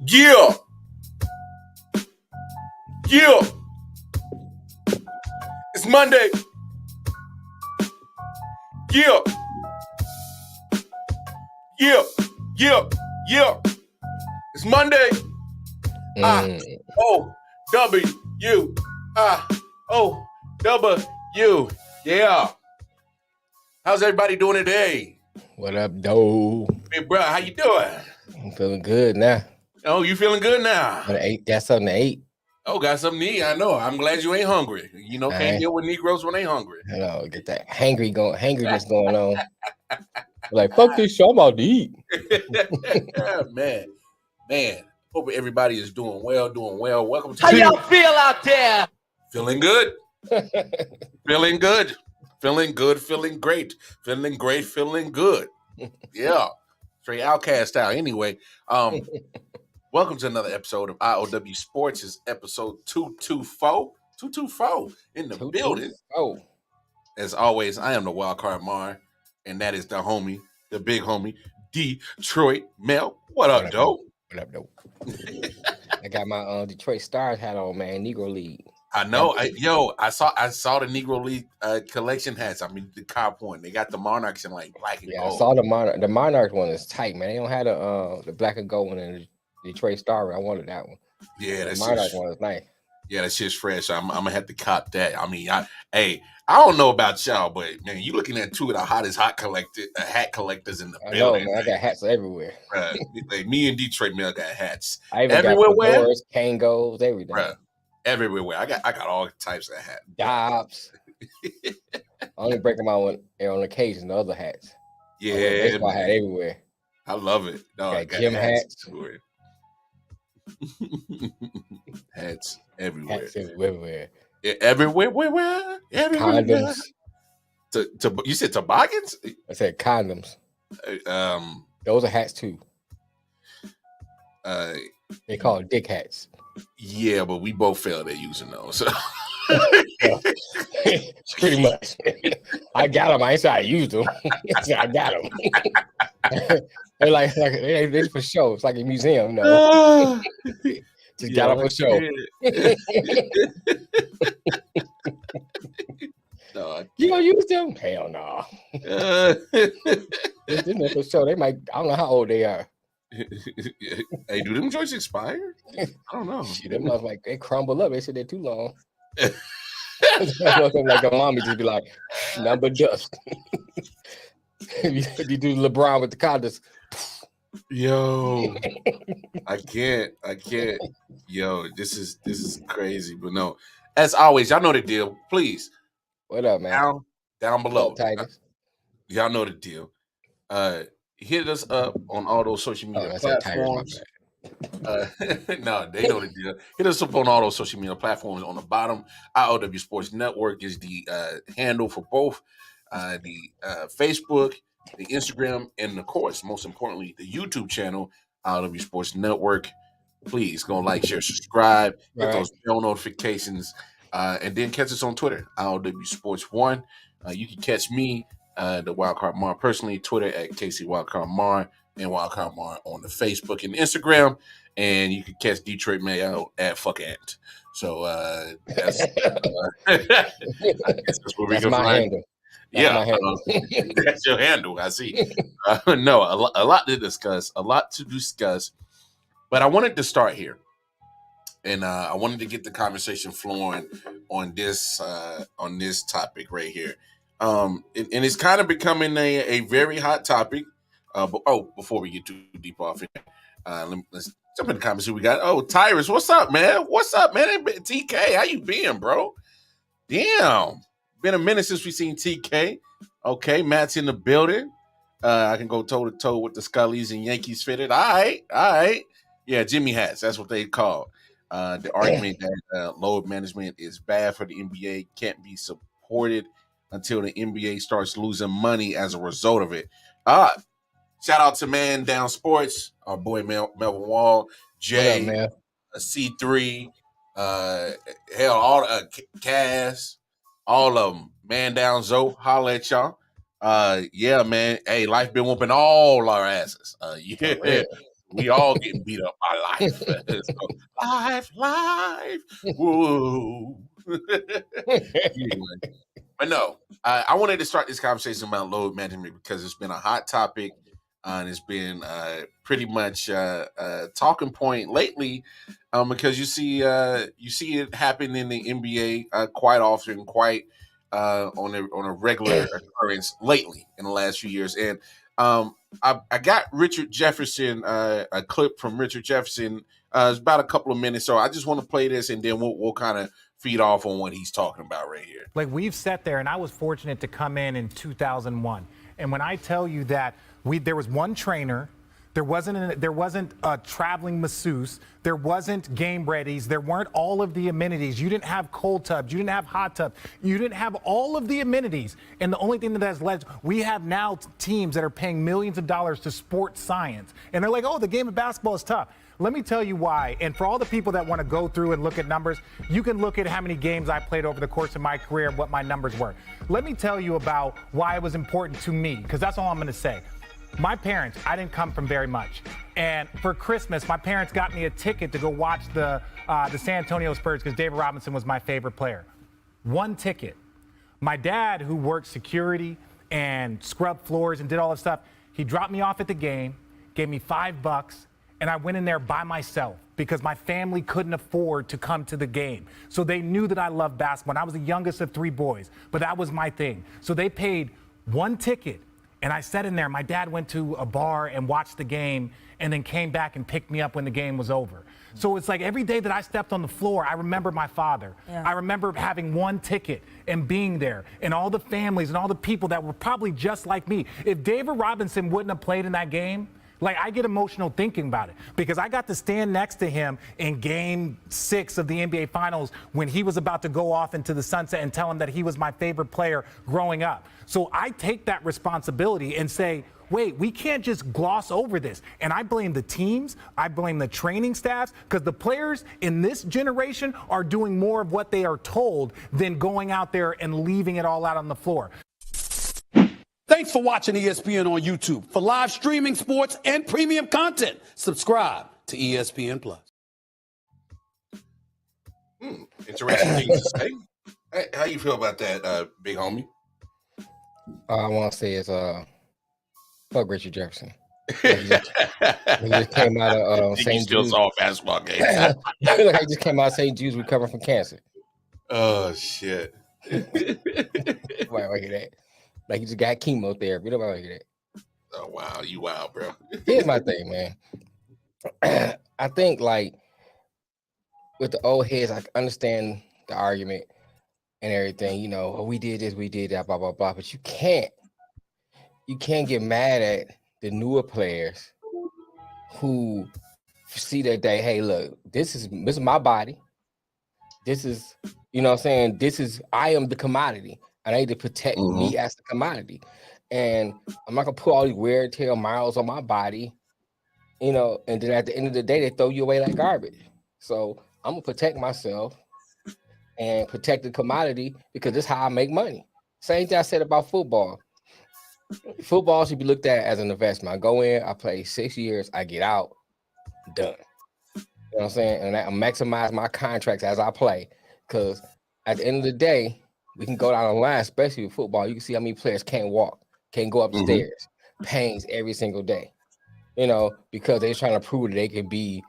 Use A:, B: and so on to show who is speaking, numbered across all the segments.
A: Yeah, yeah. It's Monday. Yeah, yeah, yeah, yeah. It's Monday. I.O.W. I.O.W. Yeah. How's everybody doing today?
B: What up, though?
A: Big bro, how you doing?
B: I'm feeling good now.
A: Oh, you feeling good now?
B: Got something to eat.
A: Oh, got something to eat. I know. I'm glad you ain't hungry. You know, can't deal with Negroes when they hungry.
B: You know, get that hangriness going on. Like, fuck this show, I'm about to eat.
A: Man. Hope everybody is doing well. Welcome to
C: How y'all feel out there?
A: Feeling good. Feeling good. Feeling good. Feeling great. Feeling great. Feeling good. Yeah. Straight Outcast style. Anyway, welcome to another episode of I.O.W. Sports. It's episode 224. 224 in the building.
B: Oh.
A: As always, I am the wild card Mar, and that is the homie, the big homie, Detroit Mel. What up, dope?
B: What up, dope? I got my Detroit Stars hat on, man. Negro League.
A: I know. I saw the Negro League collection hats. I mean, the cop one. They got the Monarchs in like black and gold.
B: I saw the Monarch. The Monarch one is tight, man. They don't have the black and gold one in the Detroit Star. I wanted that one.
A: Yeah,
B: the Monarch one is nice.
A: Yeah, that shit's fresh. I'm gonna have to cop that. I mean, I don't know about y'all, but man, you looking at two of the hottest hat collectors in the building.
B: Man. I got hats everywhere.
A: Like me and Detroit Mel got hats.
B: I even
A: everywhere.
B: got fedoras, Kangos, everything.
A: Everywhere. I got all types of hats.
B: Jobs. I only break them out on occasion. The other hats.
A: Yeah,
B: baseball hat everywhere.
A: I love it. No,
B: got gym hats.
A: Hats everywhere.
B: Hats everywhere.
A: Yeah, everywhere.
B: Condoms.
A: You said toboggans?
B: I said condoms. Those are hats too. They call it dick hats.
A: Yeah, but we both failed at using those. So.
B: Pretty much. I got them. I ain't say I used them. I got them. They're like they're for show. It's like a museum, you know. Just got them for show. No, you gonna use them? Hell no. This for show. They might. I don't know how old they are.
A: Hey, do them joints expire? I don't know.
B: Shit, them must like they crumble up. They said they're too long. Like a mommy just be like, number dust. You do LeBron with the condoms.
A: Yo, I can't. Yo, this is crazy. But no, as always, y'all know the deal. Please,
B: what up, man?
A: Down below.
B: Tigers.
A: Y'all know the deal. Hit us up on all those social media platforms. No, they know the deal. Hit us up on all those social media platforms. On the bottom, I.O.W. Sports Network is the handle for both the Facebook, the Instagram, and of course, most importantly, the YouTube channel, I.O.W. Sports Network. Please go like, share, subscribe, hit those bell notifications, and then catch us on Twitter, I.O.W. Sports 1. You can catch me, the Wildcard Mar, personally, Twitter at KC Wildcard Mar, and Wildcard Mar on the Facebook and Instagram, and you can catch Detroit Mel at fuck Ant. So that's
B: my handle.
A: That's your handle. I see. No, a lot to discuss. But I wanted to start here, and I wanted to get the conversation flowing on this topic right here. And it's kind of becoming a very hot topic. Before we get too deep off it, let's jump in the comments. Who we got? Oh, Tyrus, what's up, man? TK, how you been, bro? Damn, been a minute since we seen TK. Okay, Matt's in the building. I can go toe to toe with the Scullies and Yankees fitted. All right. Yeah, Jimmy hats. That's what they call the argument that load management is bad for the NBA, can't be supported until the NBA starts losing money as a result of it. Shout out to Man Down Sports, our boy Melvin Wall, Jay, C3, all Cass, all of them. Man Down Zoe, holla at y'all. Yeah, man. Hey, life been whooping all our asses. We all getting beat up by life. So, life. Whoa. Anyway, but no, I wanted to start this conversation about load management because it's been a hot topic, and it's been pretty much a talking point lately. Because you see it happen in the NBA quite often, quite on a regular occurrence lately in the last few years. And I got Richard Jefferson, a clip from Richard Jefferson. It's about a couple of minutes, so I just want to play this, and then we'll kind of feed off on what he's talking about right here.
D: Like, we've sat there, and I was fortunate to come in 2001. And when I tell you that there was one trainer, there wasn't a traveling masseuse, there wasn't game readies, there weren't all of the amenities. You didn't have cold tubs, you didn't have hot tubs, you didn't have all of the amenities. And the only thing that has led, we have now teams that are paying millions of dollars to sports science. And they're like, oh, the game of basketball is tough. Let me tell you why. And for all the people that want to go through and look at numbers, you can look at how many games I played over the course of my career and what my numbers were. Let me tell you about why it was important to me, because that's all I'm going to say. My parents, I didn't come from very much. And for Christmas, my parents got me a ticket to go watch the San Antonio Spurs because David Robinson was my favorite player. One ticket. My dad, who worked security and scrubbed floors and did all this stuff, he dropped me off at the game, gave me $5, and I went in there by myself because my family couldn't afford to come to the game. So they knew that I loved basketball. And I was the youngest of 3 boys, but that was my thing. So they paid one ticket. And I sat in there. My dad went to a bar and watched the game and then came back and picked me up when the game was over. So it's like every day that I stepped on the floor, I remember my father. Yeah. I remember having one ticket and being there and all the families and all the people that were probably just like me. If David Robinson wouldn't have played in that game, like, I get emotional thinking about it because I got to stand next to him in game 6 of the NBA Finals when he was about to go off into the sunset and tell him that he was my favorite player growing up. So I take that responsibility and say, wait, we can't just gloss over this. And I blame the teams, I blame the training staffs, because the players in this generation are doing more of what they are told than going out there and leaving it all out on the floor.
E: Thanks for watching ESPN on YouTube. For live streaming sports and premium content, subscribe to ESPN Plus.
A: Interesting things to say. Hey, how you feel about that, big homie?
B: All I want to say is, fuck Richard Jefferson. He just came out of St.
A: Still
B: Jude's.
A: saw a basketball game.
B: I feel like he just came out of St. Jude's recovering from cancer.
A: Oh shit!
B: Nobody hear that. Like, he just got chemotherapy. Nobody hear that.
A: Oh wow, you wild, bro.
B: Here's my thing, man. I think, like, with the old heads, I understand the argument and everything. You know, oh, we did this, we did that, blah blah blah. But you can't get mad at the newer players who see that they, hey, look, this is my body. This is, you know what I'm saying? I am the commodity. And I need to protect me as the commodity. And I'm not going to put all these wear and tear miles on my body, you know, and then at the end of the day, they throw you away like garbage. So I'm going to protect myself and protect the commodity because this is how I make money. Same thing I said about football. Football should be looked at as an investment. I go in, I play 6 years, I get out, done. You know what I'm saying? And I maximize my contracts as I play because at the end of the day, we can go down the line, especially with football. You can see how many players can't walk, can't go up the stairs, pains every single day, you know, because they're trying to prove that they can be,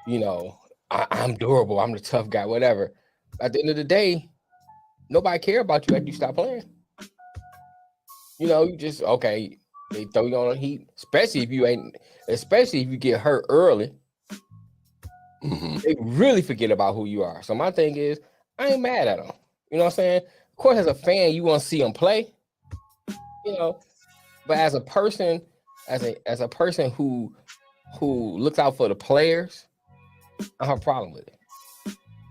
B: you know, I'm durable, I'm the tough guy, whatever. At the end of the day, nobody care about you after you stop playing. You know, you just, okay, they throw you on the heat, especially if you get hurt early. They really forget about who you are. So my thing is, I ain't mad at them. You know what I'm saying? Of course, as a fan, you want to see them play, you know, but as a person, as a person who looks out for the players, I have a problem with it.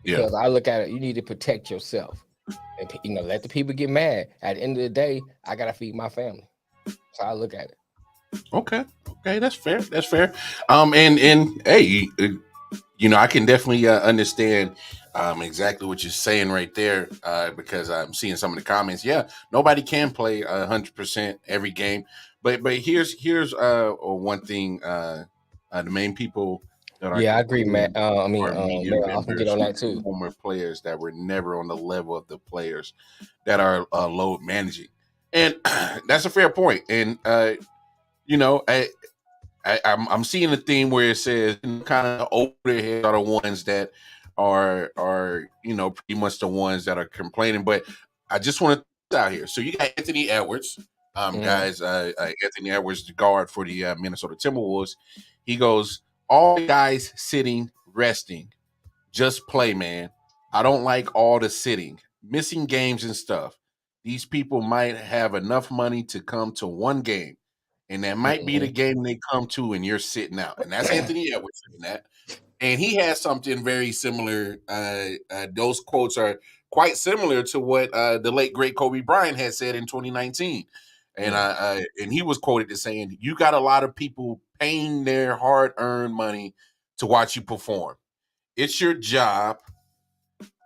B: Because I look at it, you need to protect yourself. And, you know, let the people get mad. At the end of the day, I gotta feed my family. So I look at it.
A: Okay, that's fair. And hey, you know, I can definitely understand exactly what you're saying right there because I'm seeing some of the comments. Yeah, nobody can play 100% every game, but here's one thing The main people that are
B: Yeah, I agree, Matt.
A: are media
B: Matt, I can get
A: members,
B: on that too.
A: former players that were never on the level of the players that are load managing, and that's a fair point. And you know, I'm seeing a theme where it says kind of older heads are the ones that are pretty much the ones that are complaining. But I just want to out here. So you got Anthony Edwards, guys. Anthony Edwards, the guard for the Minnesota Timberwolves. He goes, all the guys sitting, resting, just play, man. I don't like all the sitting, missing games and stuff. These people might have enough money to come to one game, and that might be the game they come to, and you're sitting out. And that's Anthony Edwards saying that. And he has something very similar. Those quotes are quite similar to what the late great Kobe Bryant had said in 2019. And he was quoted as saying, "You got a lot of people paying their hard-earned money to watch you perform. It's your job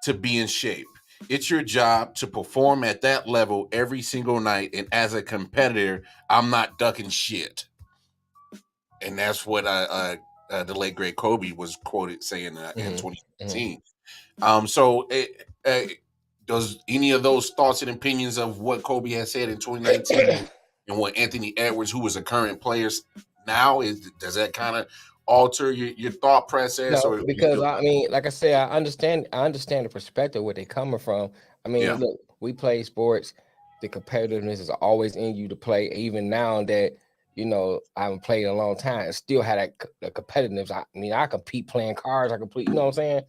A: to be in shape. It's your job to perform at that level every single night. And as a competitor, I'm not ducking shit." And that's what the late great Kobe was quoted saying in 2018. So does any of those thoughts and opinions of what Kobe has said in 2019 and what Anthony Edwards, who was a current player now, does that kind of alter your thought process?
B: No,
A: Or
B: because I mean, like I said, I understand the perspective where they're coming from. I mean,
A: Yeah.
B: look, we play sports. The competitiveness is always in you to play. Even now that I haven't played in a long time, and still had the competitiveness. I mean, I compete playing cards. I compete. You know what I'm saying?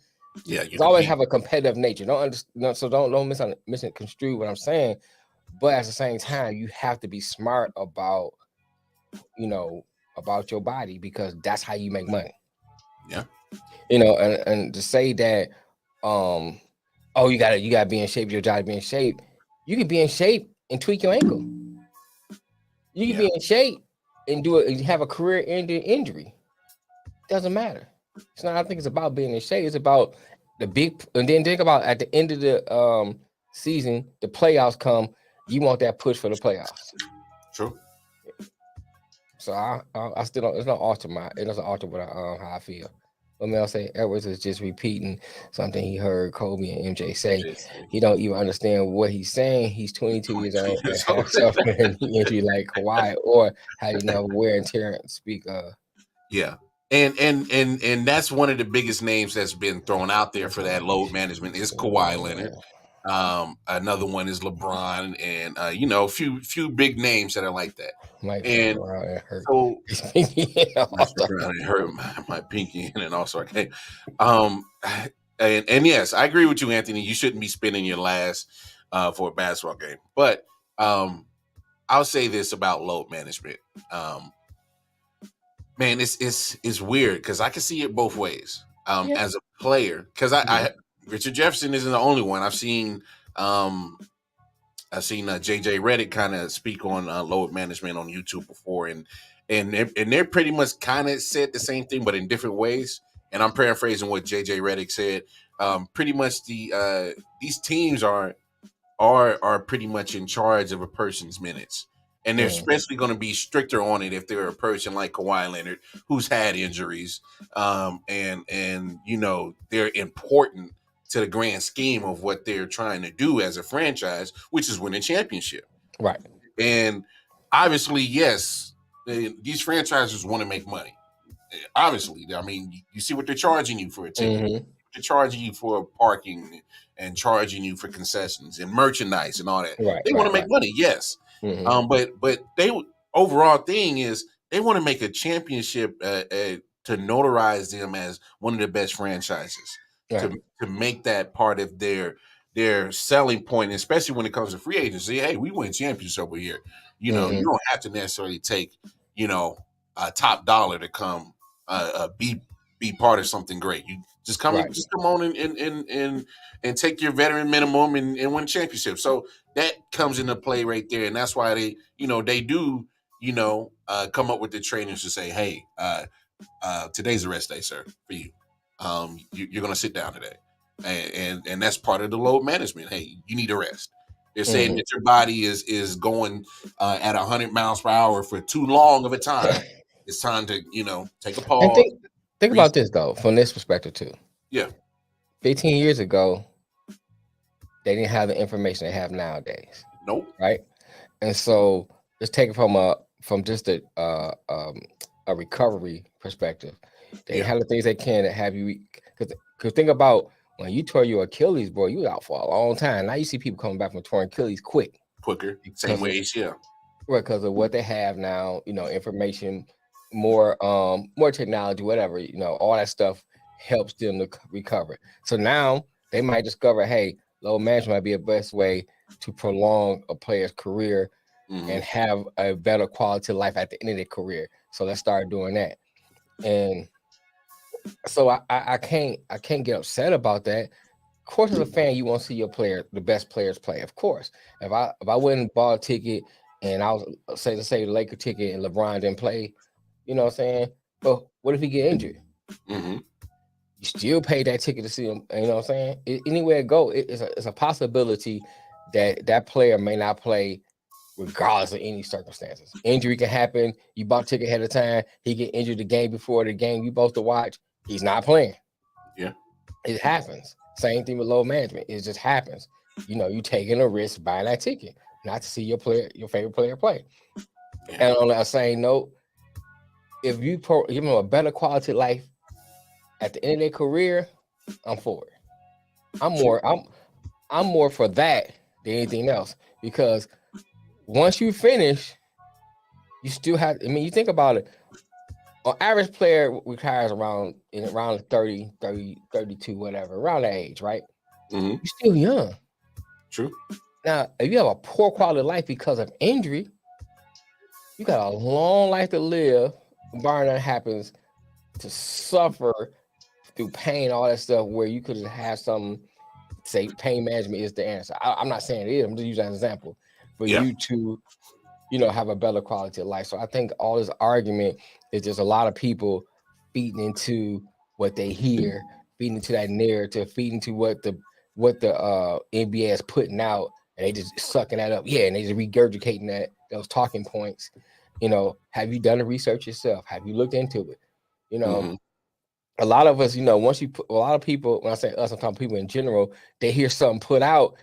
A: Yeah,
B: It's always have a competitive nature. So don't misconstrue what I'm saying. But at the same time, you have to be smart about your body, because that's how you make money.
A: Yeah.
B: And to say that, you gotta be in shape, your job to be in shape. You can be in shape and tweak your ankle. You can be in shape and have a career-ending injury. Doesn't matter. It's not. I think it's about being in shape. It's about the big. And then think about at the end of the season, the playoffs come. You want that push for the playoffs.
A: True.
B: So I still don't. It doesn't alter what how I feel. But Mel say Edwards is just repeating something he heard Kobe and MJ say. He don't even understand what he's saying. He's 22 years old and has suffered an injury like Kawhi, or had enough wear and tear and speak.
A: Yeah. And that's one of the biggest names that's been thrown out there for that load management is Kawhi Leonard. Another one is LeBron, and a few big names that are like that. And so I hurt my pinky and also okay. And yes, I agree with you, Anthony. You shouldn't be spending your last for a basketball game. But I'll say this about load management. Man, it's weird because I can see it both ways. As a player, because I Richard Jefferson isn't the only one. I've seen JJ Redick kind of speak on load management on YouTube before, and they're pretty much kind of said the same thing, but in different ways. And I'm paraphrasing what JJ Redick said. Pretty much these teams are pretty much in charge of a person's minutes. And they're especially going to be stricter on it if they're a person like Kawhi Leonard, who's had injuries, and they're important to the grand scheme of what they're trying to do as a franchise, which is win a championship.
B: Right.
A: And obviously, yes, these franchises want to make money. Obviously, I mean, you see what they're charging you for a ticket. They're charging you for parking and charging you for concessions and merchandise and all that. They want to make money, yes. But they overall thing is they want to make a championship to notarize them as one of the best franchises, to make that part of their selling point, especially when it comes to free agency. Hey, we win championships over here. You don't have to necessarily take top dollar to come be part of something great. You just come on and take your veteran minimum and win championship. So that comes into play right there, and that's why they do come up with the trainers to say, hey, today's a rest day, sir, for you. You're going to sit down today, and that's part of the load management. Hey, you need a rest. They're saying that your body is going at 100 miles per hour for too long of a time. it's time to take a
B: And
A: pause.
B: think about this though, from this perspective too.
A: Yeah.
B: 15 years ago, they didn't have the information they have nowadays,
A: Nope.
B: right? And so let's take it from just a recovery perspective. They have the things they can to have you, because think about when you tore your Achilles, bro, you out for a long time. Now you see people coming back from torn Achilles quicker,
A: same way ACL.
B: Right, because of what they have now, information, more technology, whatever, all that stuff helps them to recover. So now they might discover, hey, load management might be a best way to prolong a player's career and have a better quality of life at the end of their career. So let's start doing that. And so I can't get upset about that. Of course, as a fan, you want to see your the best players play. Of course, if I went and bought a ticket and I was say the Laker ticket and LeBron didn't play, you know what I'm saying? But what if he get injured? You still pay that ticket to see him. You know what I'm saying? Anywhere it go, it's a possibility that player may not play regardless of any circumstances. Injury can happen. You bought a ticket ahead of time. He get injured the game before the game you supposed to watch. He's not playing.
A: Yeah, it
B: happens. Same thing with load management. It just happens. You taking a risk buying that ticket, not to see your favorite player play. Yeah. And on that same note, if you give them a better quality of life at the end of their career, I'm for it. I'm more for that than anything else, because once you finish, you still have. I mean, you think about it. An average player retires around 30, 32, whatever, around that age, right? You're still young.
A: True.
B: Now, if you have a poor quality of life because of injury, you got a long life to live, barring that happens, to suffer through pain, all that stuff, where you could have some, say, pain management is the answer. I'm not saying it is. I'm just using an example for you to, have a better quality of life. So I think all this argument is just a lot of people feeding into what they hear, feeding into that narrative, feeding into what the NBA is putting out, and they just sucking that up. Yeah, and they just regurgitating those talking points. Have you done the research yourself? Have you looked into it? A lot of us, once you put a lot of people, when I say us, I'm talking people in general, they hear something put out,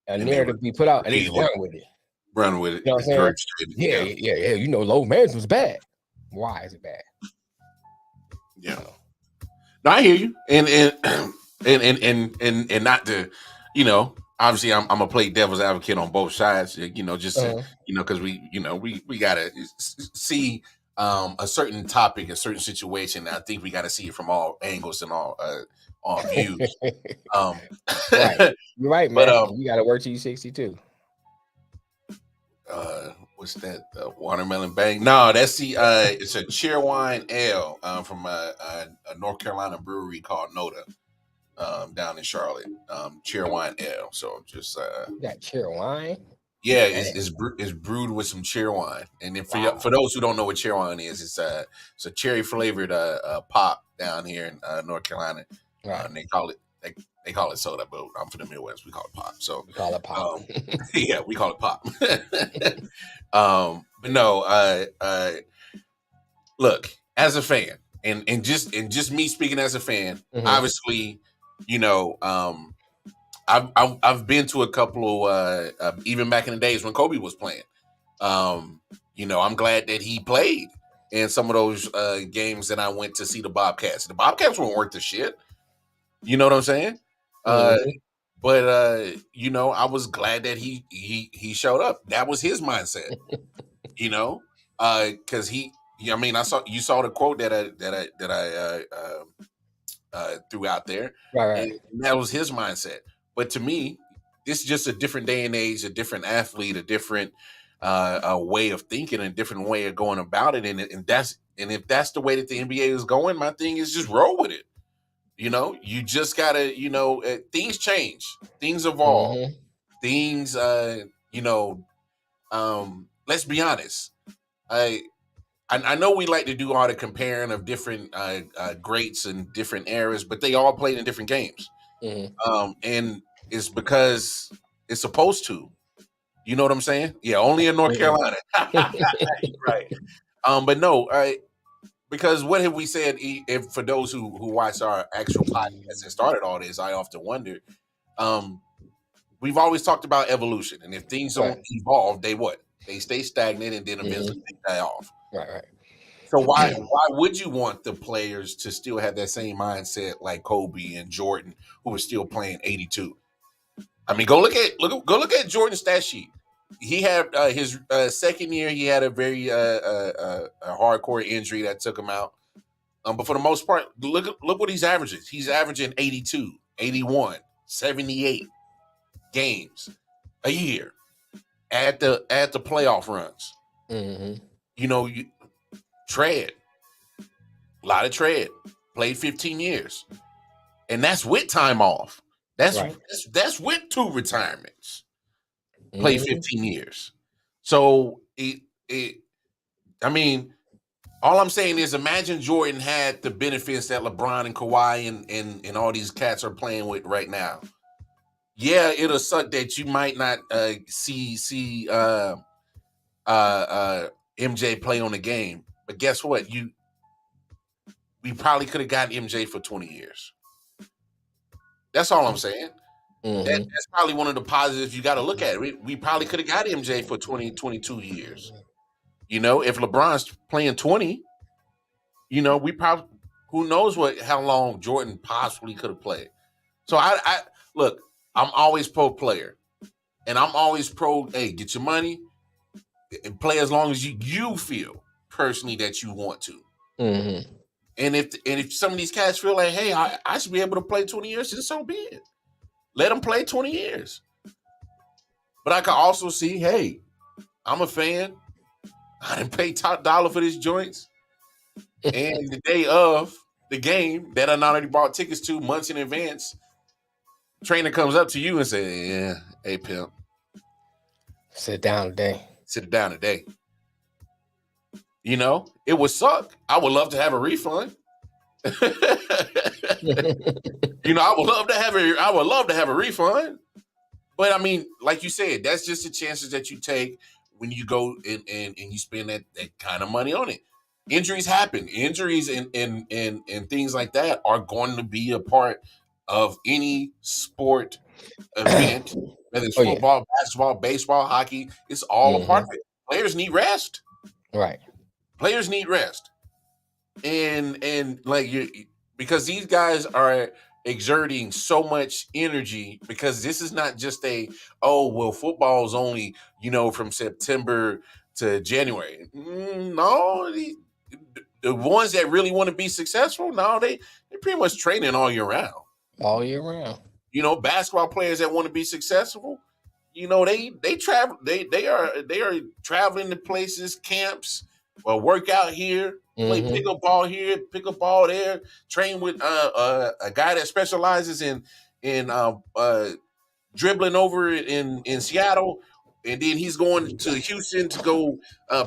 B: a narrative be put out, and they just run with it.
A: Run with it.
B: You know what I'm saying? Yeah. Load management's bad. Why is it bad?
A: Yeah. No, I hear you. And not to, obviously I'm gonna play devil's advocate on both sides, because we gotta see a certain topic, a certain situation. I think we gotta see it from all angles and all views.
B: Right. You're right, man. But, you gotta work till you're 62.
A: What's that? Watermelon Bang? No, that's the it's a Cheerwine Ale from a North Carolina brewery called I.O.W. Down in Charlotte. Cheerwine Ale. So just
B: you got Cheerwine?
A: Yeah, it's brewed with some Cheerwine. And then for those who don't know what Cheerwine is, it's a cherry flavored pop down here in North Carolina. Right. And they call it soda, but I'm from the Midwest. We call it pop. So
B: we call it pop.
A: Yeah, we call it pop. But no, look, as a fan, and just me speaking as a fan, obviously, I've been to a couple of even back in the days when Kobe was playing. I'm glad that he played in some of those games that I went to see the Bobcats. The Bobcats weren't worth the shit. You know what I'm saying? But I was glad that he showed up. That was his mindset. Because you saw the quote that I threw out there.
B: Right.
A: And that was his mindset. But to me, this is just a different day and age, a different athlete, a different way of thinking, a different way of going about it. And if that's the way that the NBA is going, my thing is just roll with it. You just gotta, things change, things evolve, things, let's be honest. I know we like to do all the comparing of different greats and different eras, but they all played in different games. And it's because it's supposed to. You know what I'm saying? Yeah, only in North Carolina. Right. But no, because what have we said? If for those who watch our actual podcast that started all this, I often wonder. We've always talked about evolution, and if things don't evolve, they what? They stay stagnant, and then eventually they die off.
B: Right.
A: So why would you want the players to still have that same mindset like Kobe and Jordan, who are still playing 82? I mean, go look at Jordan's stat sheet. He had his second year. He had a very a hardcore injury that took him out. But for the most part, look what he's averaging. He's averaging 82, 81, 78 games a year at the playoff runs.
B: Mm-hmm.
A: You know, tread, a lot of tread. Played 15 years, and that's with time off. That's with 2 retirements. Played 15 years. So I mean, all I'm saying is, imagine Jordan had the benefits that LeBron and Kawhi and all these cats are playing with right now. Yeah, it'll suck that you might not see MJ play on the game, but guess what? We probably could have gotten MJ for 20 years. That's all I'm saying. That's probably one of the positives you got to look at. We probably could have got MJ for 20, 22 years. You know, if LeBron's playing 20, you know, we probably, who knows how long Jordan possibly could have played. So I look, I'm always pro player, and I'm always pro, hey, get your money and play as long as you feel personally that you want to.
B: Mm-hmm.
A: And if some of these cats feel like, hey, I should be able to play 20 years, then so be it. Let them play 20 years. But I can also see, hey, I'm a fan. I didn't pay top dollar for these joints. And the day of the game that I not already bought tickets to months in advance, trainer comes up to you and says, yeah, hey, pimp.
B: Sit down today.
A: You know, it would suck. I would love to have a refund. You know, I would love to have a refund. But I mean, like you said, that's just the chances that you take when you go and you spend that kind of money on it. Injuries happen. Injuries and things like that are going to be a part of any sport event, whether it's football, basketball, baseball, hockey. It's all a part of it. Players need rest.
B: Right.
A: Players need rest. And like because these guys are exerting so much energy, because this is not just football is only, you know, from September to January. No, the ones that really want to be successful, no, they're pretty much training all year round.
B: All year round.
A: You know, basketball players that want to be successful, you know, they travel, they are traveling to places, camps, or work out here, play pickup ball here, pickup ball there, train with a guy that specializes in dribbling over in Seattle, and then he's going to Houston to go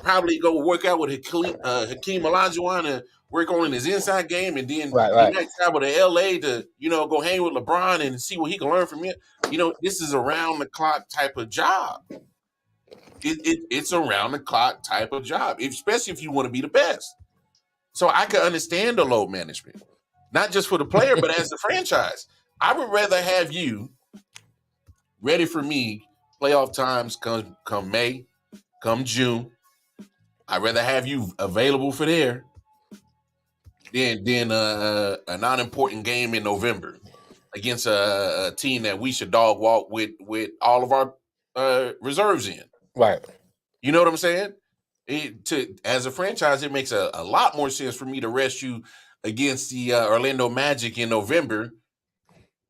A: probably go work out with Hakeem Olajuwon to work on his inside game, and then he might travel to LA to, you know, go hang with LeBron and see what he can learn from him. You know, this is around the clock type of job. It's around the clock type of job, especially if you want to be the best. So I can understand the load management, not just for the player, but as the franchise. I would rather have you ready for me playoff times come May, come June. I'd rather have you available for there than a non-important game in November against a team that we should dog walk with all of our reserves in.
B: Right.
A: You know what I'm saying? As a franchise, it makes a lot more sense for me to rest you against the Orlando Magic in November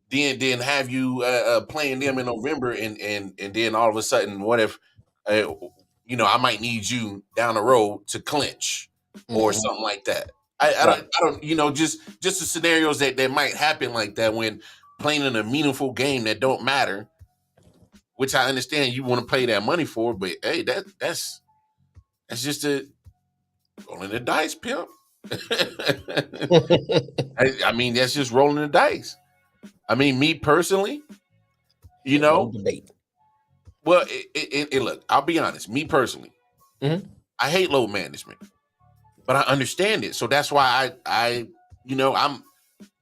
A: than have you playing them in November and then all of a sudden, what if you know, I might need you down the road to clinch or something like that. I don't, you know, just the scenarios that might happen like that when playing in a meaningful game that don't matter, which I understand you want to pay that money for, but hey, that's just a rolling the dice, pimp. I mean, that's just rolling the dice. I mean, me personally, you know,
B: no debate.
A: Well, look, I'll be honest. Me personally, I hate load management. but I understand it. So that's why I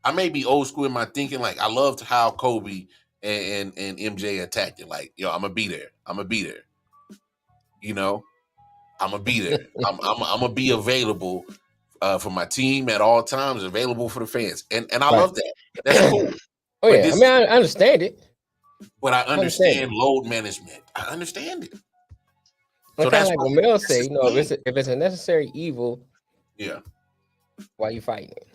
A: I may be old school in my thinking. Like, I loved how Kobe and MJ attacked it. Like, yo, I'm gonna be there. I'm gonna be there. You know, I'm gonna be there. I'm gonna be available for my team at all times, available for the fans, and I
B: Right.
A: love that. That's cool.
B: Oh
A: But
B: yeah, I mean, I understand it.
A: but I
B: understand
A: understand load management. I understand it.
B: But
A: So
B: kind of
A: that's
B: like
A: why
B: what Mel
A: this
B: say,
A: is
B: you know,
A: the
B: if it's a necessary evil,
A: yeah.
B: why you fighting it?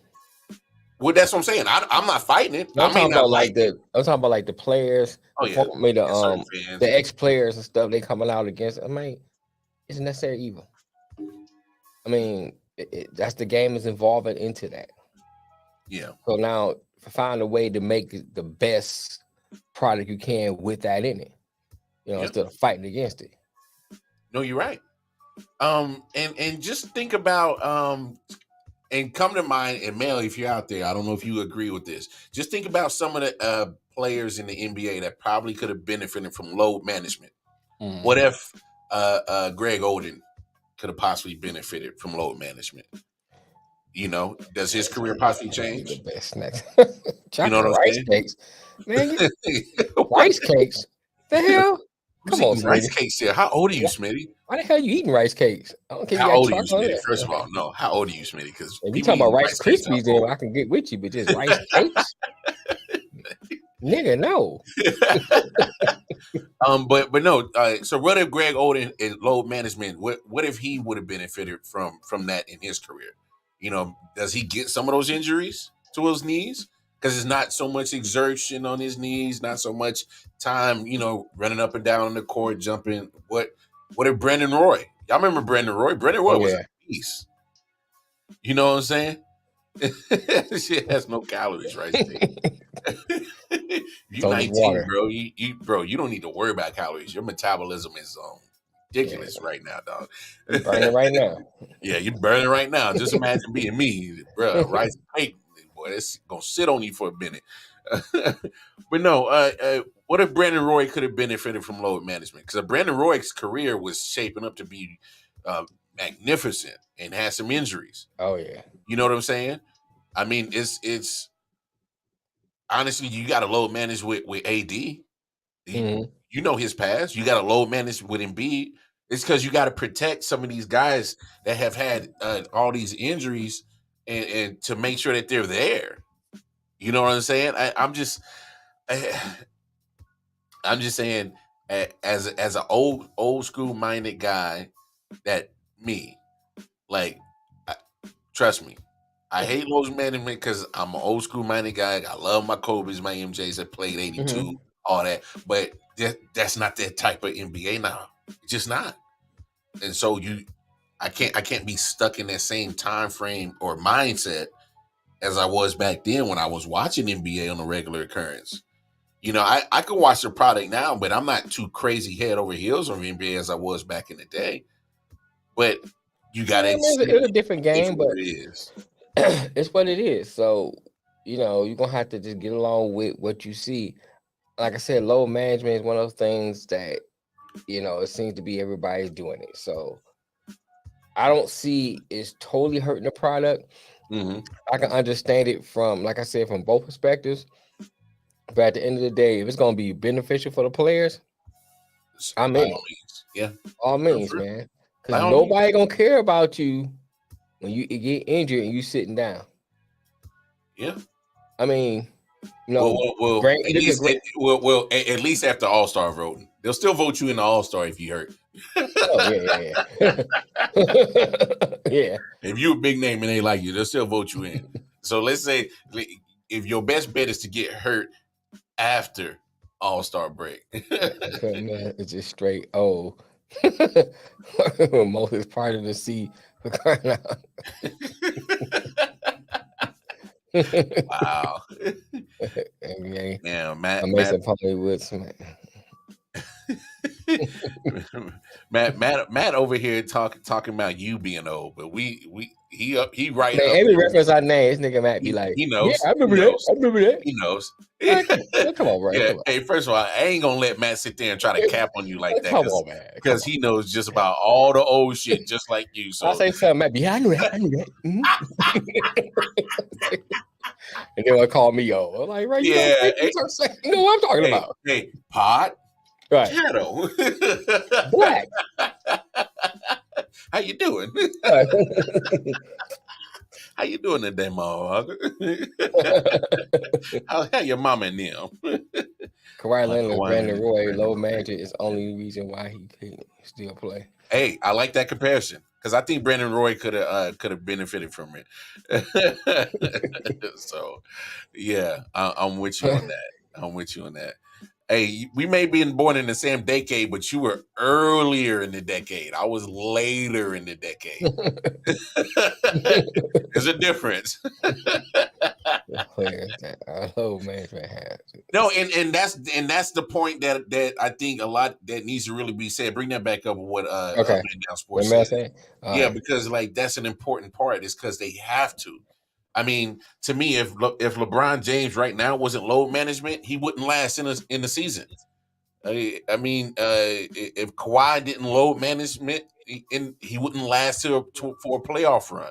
A: Well, that's what I'm saying. I'm not fighting it.
B: I'm
A: I may
B: talking
A: not
B: about
A: like it.
B: I'm talking about like the players,
A: Oh yeah, and certain fans.
B: the ex players and stuff. They coming out against. I mean, it's a necessary evil. I mean, that's the game is involving into that.
A: Yeah.
B: So now find a way to make the best product you can with that in it. You know,
A: Yeah.
B: instead of fighting against it.
A: No, you're right. And just think about and come to mind, and Mel, if you're out there, I don't know if you agree with this. Just think about some of the players in the NBA that probably could have benefited from load management. What if Greg Oden could have possibly benefited from load management? You know, does his career possibly change?
B: The best snacks.
A: You know
B: Chocolate
A: what I'm
B: rice
A: saying?
B: cakes. Man, rice cakes? The hell?
A: Who's
B: Come on,
A: eating rice
B: Smitty.
A: cakes here? How old are you, Smitty?
B: Why the hell you eating rice cakes? I don't care if you
A: How
B: got
A: old are you,
B: chocolate on
A: Smitty?
B: it.
A: First of all, no. How old are you, Smitty? Because
B: If you
A: people
B: talking about
A: eating
B: Rice
A: rice cakes are
B: Krispies, then
A: old.
B: I can get with you, but just rice cakes? Nigga, no.
A: But no. So what if Greg Oden in load management? What if he would have benefited from that in his career? You know, does he get some of those injuries to his knees? Because it's not so much exertion on his knees, not so much time, running up and down the court, jumping. What if Brandon Roy? Y'all remember Brandon Roy? Brandon Roy
B: Oh,
A: was
B: yeah.
A: a beast. You know what I'm saying? Shit has no calories, right? You
B: So does
A: 19,
B: water.
A: bro. You don't need to worry about calories. Your metabolism is ridiculous
B: Yeah.
A: right now, dog.
B: You burning right now.
A: Yeah, you're burning right now. Just imagine being me, bro. Rice cake, boy, it's gonna sit on you for a minute. But no, what if Brandon Roy could have benefited from load management? Because Brandon Roy's career was shaping up to be magnificent and had some injuries.
B: Oh, yeah.
A: You know what I'm saying? I mean, it's honestly, you got to load manage with AD. You know his past. You got to load manage with Embiid. It's because you got to protect some of these guys that have had all these injuries, and to make sure that they're there. You know what I'm saying? I'm just saying, as an old school minded guy, that me, like, trust me, I hate load management because I'm an old school minded guy. I love my Kobe's, my MJs that played '82, all that. But that's not that type of NBA now. It's just not. And so I can't be stuck in that same time frame or mindset as I was back then when I was watching NBA on a regular occurrence. You know, I can watch the product now, but I'm not too crazy head over heels on NBA as I was back in the day. But you got to accept
B: It's a different
A: it
B: game,
A: for
B: but
A: what it is.
B: it's what it is. So, you're going to have to just get along with what you see. Like I said, load management is one of those things that, it seems to be everybody's doing it. So, I don't see it's totally hurting the product. I can understand it from, like I said, from both perspectives. But at the end of the day, if it's going to be beneficial for the players, I'm in it.
A: Yeah.
B: All means, man. Because
A: By all
B: nobody going to care about you when you get injured and you sitting down.
A: Yeah.
B: I mean,
A: well, at least after All-Star voting, they'll still vote you in the All-Star if you hurt.
B: Oh yeah. Yeah.
A: If you a big name and they like you, they'll still vote you in. So let's say if your best bet is to get hurt after All-Star break.
B: Okay, man, it's just straight. Oh, Moses part of the sea for crying out.
A: Wow.
B: NBA.
A: Yeah,
B: Mason Hollywood, man.
A: Matt over here talking about you being old, but he right
B: Man,
A: up
B: every
A: there.
B: reference I name, this nigga Matt be like,
A: He knows.
B: yeah, I remember that. I remember that.
A: He knows.
B: Come on, bro.
A: Yeah.
B: Come on.
A: Hey, first of all, I ain't gonna let Matt sit there and try to cap on you like that.
B: Come on, man.
A: Because he knows just about all the old shit, just like you. So
B: I say something, Matt be, yeah, I knew that. Mhm. And then they call me old. I'm like, right? You know what I'm talking about.
A: Hey, Pod,
B: Right?
A: Shadow,
B: Black.
A: How you doing?
B: Right.
A: How you doing today, motherfucker? How your mama and them?
B: Kawhi Leonard, Brandon Roy, low manager is only reason why he can still play.
A: Hey, I like that comparison because I think Brandon Roy could have benefited from it. So, yeah, I'm with you on that. Hey, we may be born in the same decade, but you were earlier in the decade. I was later in the decade. There's a difference.
B: Low management has.
A: No, and that's the point that I think a lot that needs to really be said. Bring that back up with what Man Down Sports said. Yeah, because like that's an important part. Is because they have to. I mean, to me, if LeBron James right now wasn't load management, he wouldn't last in the season. I mean, if Kawhi didn't load management, he wouldn't last for a playoff run.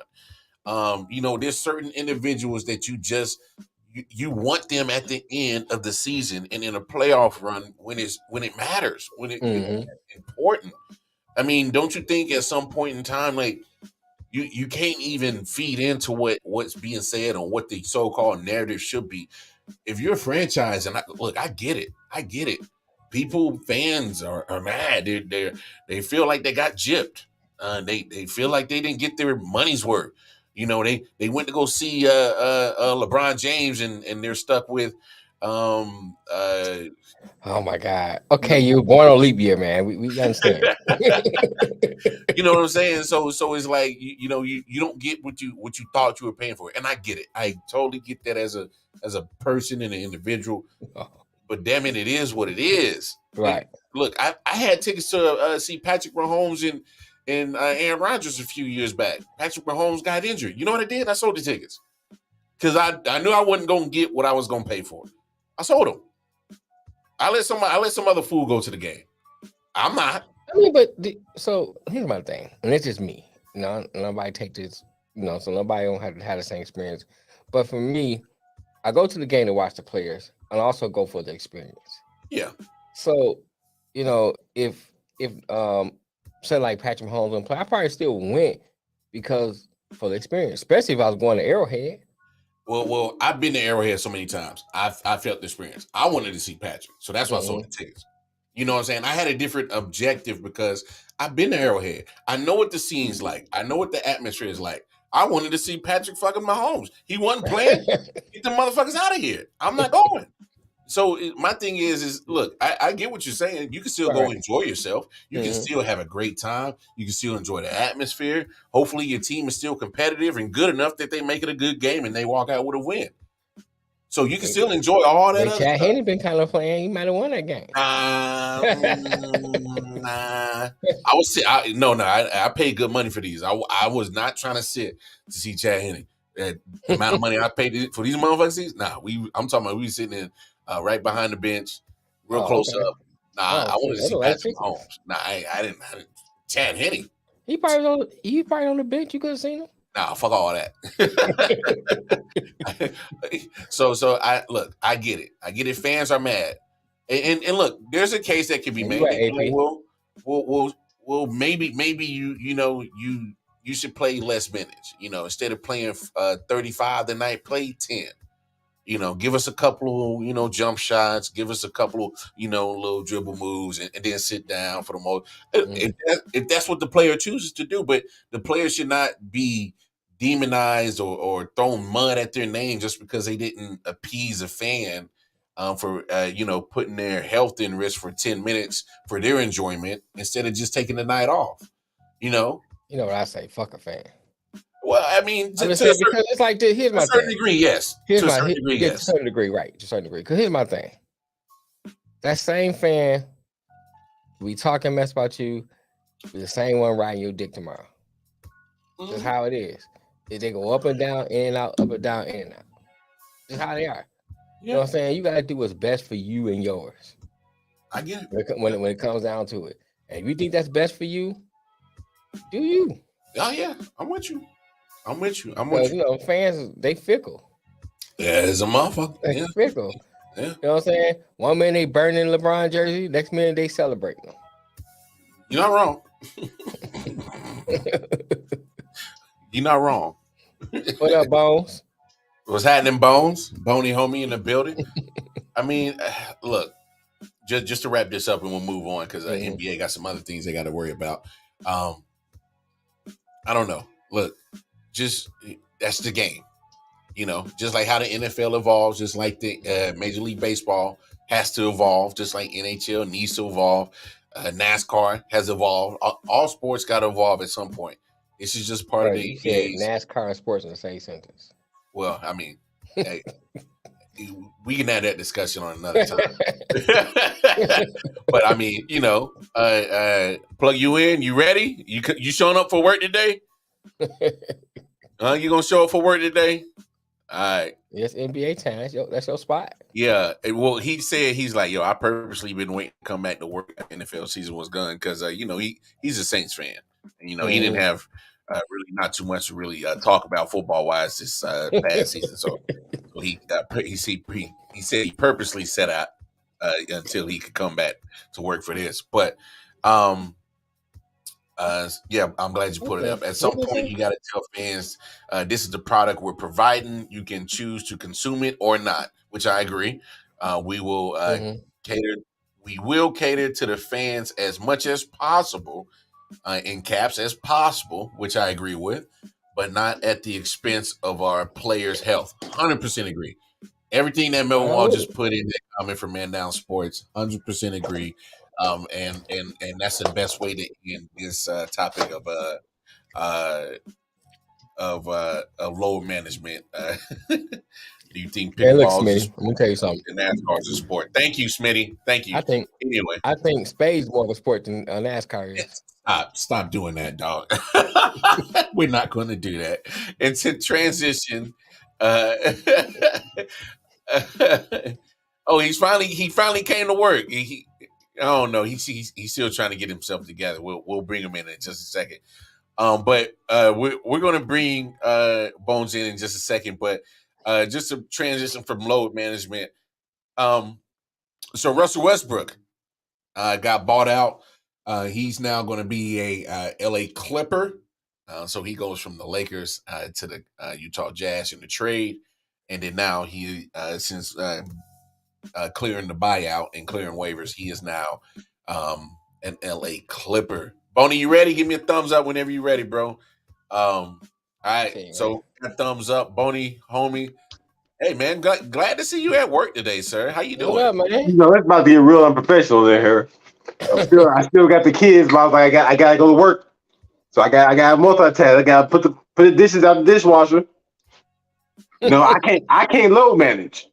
A: There's certain individuals that you want them at the end of the season and in a playoff run when it matters, when it's important. I mean, don't you think at some point in time, like you can't even feed into what's being said on what the so-called narrative should be. If you're a franchise, and I get it. Fans are mad. They feel like they got gypped. They feel like they didn't get their money's worth. They went to go see LeBron James and they're stuck with
B: oh my God. Okay, you were born on leap year, man. We understand.
A: You know what I'm saying? So it's like you don't get what you thought you were paying for. And I get it. I totally get that as a person and an individual. But damn it is what it is.
B: Right.
A: Look, I had tickets to see Patrick Mahomes and Aaron Rodgers a few years back. Patrick Mahomes got injured. You know what I did? I sold the tickets. Because I knew I wasn't going to get what I was going to pay for. I sold them. I let some other fool go to the game. I'm not.
B: I mean, so here's my thing, and it's just me. Nobody take this, so nobody don't have to have the same experience. But for me, I go to the game to watch the players, and also go for the experience.
A: Yeah.
B: So, if say like Patrick Mahomes don't play, I probably still went because for the experience, especially if I was going to Arrowhead.
A: Well, I've been to Arrowhead so many times. I felt the experience. I wanted to see Patrick, so that's why I sold the tickets. You know what I'm saying? I had a different objective because I've been to Arrowhead. I know what the scene's like. I know what the atmosphere is like. I wanted to see Patrick fucking Mahomes. He wasn't playing. Get the motherfuckers out of here. I'm not going. So my thing is look, I get what you're saying. You can still go enjoy yourself. You can still have a great time. You can still enjoy the atmosphere. Hopefully your team is still competitive and good enough that they make it a good game and they walk out with a win. So you can still enjoy all that other
B: Chad
A: stuff.
B: Henne been kind of playing. He might have won that game.
A: Nah. I paid good money for these. I was not trying to sit to see Chad Henne. The amount of money I paid for these motherfuckers. I'm talking about we sitting in right behind the bench, real close up. I wanted to see Patrick Mahomes. I didn't. Chad Henne.
B: He probably on the bench. You could have seen him.
A: Nah, fuck all that. So I get it. I get it. Fans are mad, and look, there's a case that can be made. Well, maybe you should play less minutes. Instead of playing 35 tonight, play 10. Give us a couple of, jump shots, give us a couple of, little dribble moves and then sit down for the most. If that's what the player chooses to do, but the player should not be demonized or thrown mud at their name just because they didn't appease a fan for, putting their health in risk for 10 minutes for their enjoyment instead of just taking the night off, You know
B: what I say? Fuck a fan.
A: Well, I mean,
B: because it's like this. Here's my thing.
A: To a certain degree, yes. To a certain degree, yes.
B: To a certain degree, right? To a certain degree. Because here's my thing. That same fan We talking mess about you. We're the same one riding your dick tomorrow. That's how it is. They go up and down, in and out, up and down, in and out. That's how they are. You know what I'm saying? You gotta do what's best for you and yours.
A: I get it.
B: When it comes down to it. And if you think that's best for you, do you?
A: Oh yeah, I'm with you.
B: You know, fans, they fickle.
A: Yeah, it's a motherfucker.
B: They fickle.
A: Yeah.
B: You know what I'm saying? 1 minute they burning LeBron jersey, next minute they celebrating them.
A: You're not wrong. You're not wrong.
B: What up, Bones?
A: What's happening, Bones? Boney homie in the building. I mean, look, just to wrap this up and we'll move on because NBA got some other things they got to worry about. I don't know. Look, just that's the game. You know, just like how the NFL evolves, just like the Major League Baseball has to evolve, just like NHL needs to evolve. NASCAR has evolved. All sports got to evolve at some point. This is just part of the
B: NBA. NASCAR and sports in the same sentence.
A: Well, I mean, hey, we can have that discussion on another time. But I mean, you know, plug you in. You ready? You showing up for work today? You gonna show up for work today? All right.
B: Yes, NBA time. That's your spot.
A: Yeah. Well, he said he's like, yo, I purposely been waiting to come back to work. NFL season was done because you know he's a Saints fan, and you know he didn't have really not too much to really talk about football wise this past season. So he said he purposely set out until he could come back to work for this. But yeah, I'm glad you put it up. At some point, you got to tell fans this is the product we're providing. You can choose to consume it or not, which I agree. We will cater. We will cater to the fans as much as possible, in caps as possible, which I agree with, but not at the expense of our players' health. 100% agree. Everything that Mel Wall just put in that comment from Man Down Sports, 100% agree. And that's the best way to end this topic of load management. Do you think pickleball is
B: let me tell you something.
A: NASCAR is a sport? Thank you, Smitty. Thank you.
B: I think Spade's more of a sport than NASCAR is.
A: Stop doing that, dog. We're not going to do that. And to transition, he finally came to work. I don't know. He's still trying to get himself together. We'll bring him in just a second. But we're going to bring Bones in just a second. But just to transition from load management. So Russell Westbrook got bought out. He's now going to be a LA Clipper. So he goes from the Lakers to the Utah Jazz in the trade. And then now he, since clearing the buyout and clearing waivers, he is now an LA Clipper. Boney, you ready? Give me a thumbs up whenever you're ready, bro. All right. So a thumbs up, Boney, homie. Hey, man, glad to see you at work today, sir. How you doing?
B: What up, man?
F: You know, it's about to get real unprofessional in here. I still got the kids, but I was like, I gotta go to work. So I got multitask. I gotta put the dishes out the dishwasher. No, I can't load manage.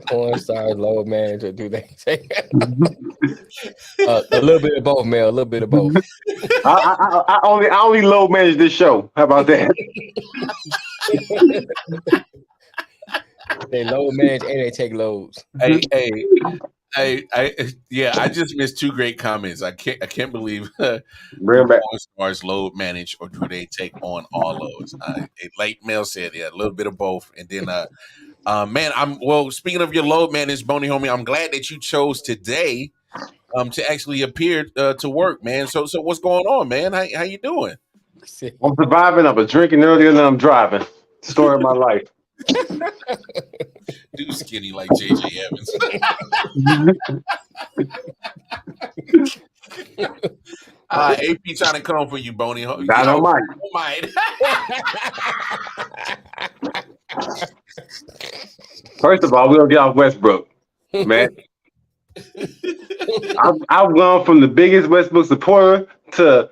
B: Porn stars, load manager, do they say? A little bit of both, Mel. A little bit of both.
F: I only load manage this show. How about that?
B: They load manage and they take loads.
A: I just missed two great comments. I can't believe stars load manage or do they take on all loads? Like Mel said, a little bit of both. And then man, speaking of your load manage, Boney homie, I'm glad that you chose today to actually appear to work, man. So what's going on, man? How you doing?
F: I'm surviving. I was drinking earlier than I'm driving. Story of my life.
A: Dude skinny like JJ Evans. AP trying to come for you, Boney.
F: I don't mind. First of all, we're gonna get off Westbrook, man. I've gone from the biggest Westbrook supporter to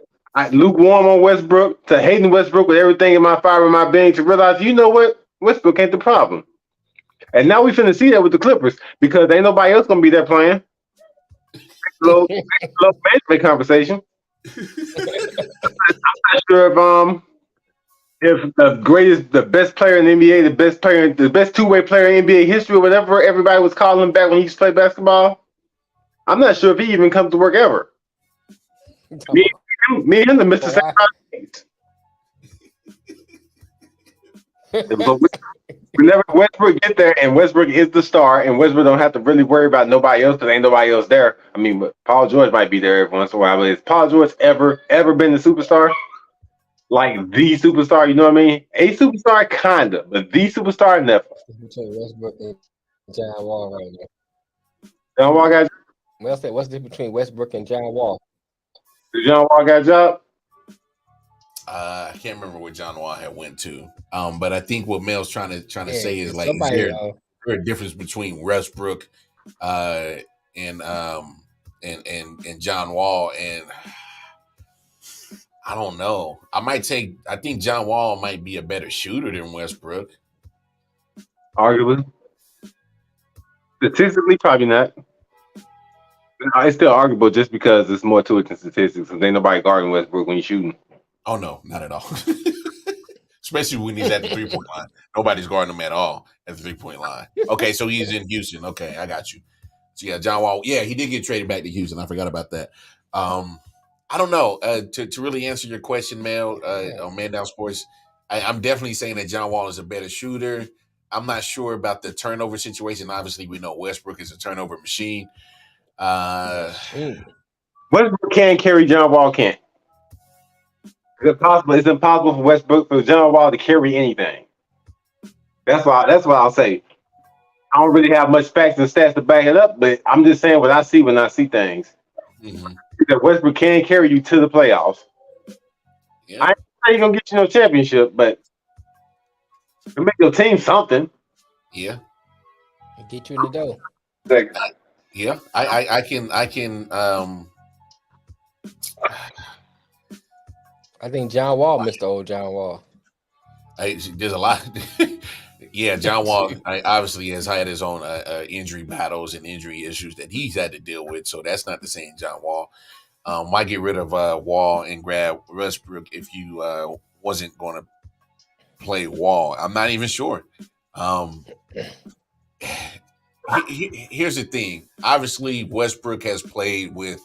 F: lukewarm on Westbrook to hating Westbrook with everything in my fiber in my being to realize, you know what? Westbrook ain't the problem. And now we finna see that with the Clippers because ain't nobody else gonna be there playing. Low management conversation. I'm not sure if the best player in the NBA, the best two-way player in NBA history, or whatever everybody was calling him back when he used to play basketball. I'm not sure if he even comes to work ever. Me and him missed the same time. Whenever Westbrook get there, and Westbrook is the star, and Westbrook don't have to really worry about nobody else because ain't nobody else there. I mean, but Paul George might be there every once in a while. But has Paul George ever been the superstar? Like the superstar, you know what I mean? A superstar, kinda, but the superstar, never.
B: Between Westbrook and John Wall right now.
F: John Wall got.
B: What's the difference between Westbrook and John Wall?
F: Did John Wall got a job?
A: I can't remember where John Wall had went to. But I think what Mel's trying to say is like, is there a difference between Westbrook and John Wall? And I don't know. I think John Wall might be a better shooter than Westbrook.
F: Arguably. Statistically, probably not. It's still arguable just because there's more to it than statistics. Because ain't nobody guarding Westbrook when you're shooting.
A: Oh, no, not at all. Especially when he's at the 3-point line. Nobody's guarding him at all at the 3-point line. Okay, so he's in Houston. Okay, I got you. So, yeah, John Wall. Yeah, he did get traded back to Houston. I forgot about that. I don't know. To really answer your question, Mel, on Man Down Sports, I'm definitely saying that John Wall is a better shooter. I'm not sure about the turnover situation. Obviously, we know Westbrook is a turnover machine.
F: Westbrook can carry, John Wall can't. It's impossible for John Wall to carry anything. That's what I'll say. I don't really have much facts and stats to back it up, but I'm just saying what I see when I see things. Mm-hmm. That Westbrook can carry you to the playoffs. Yeah. I ain't saying he's gonna get you no championship, but it'll make your team something.
A: Yeah.
B: It'll get you in the dough.
A: Yeah. I can
B: I think John Wall missed the old John Wall.
A: There's a lot. Yeah, John Wall obviously has had his own injury battles and injury issues that he's had to deal with. So that's not the same John Wall. Why get rid of Wall and grab Westbrook if you wasn't going to play Wall? I'm not even sure. Here's the thing. Obviously, Westbrook has played with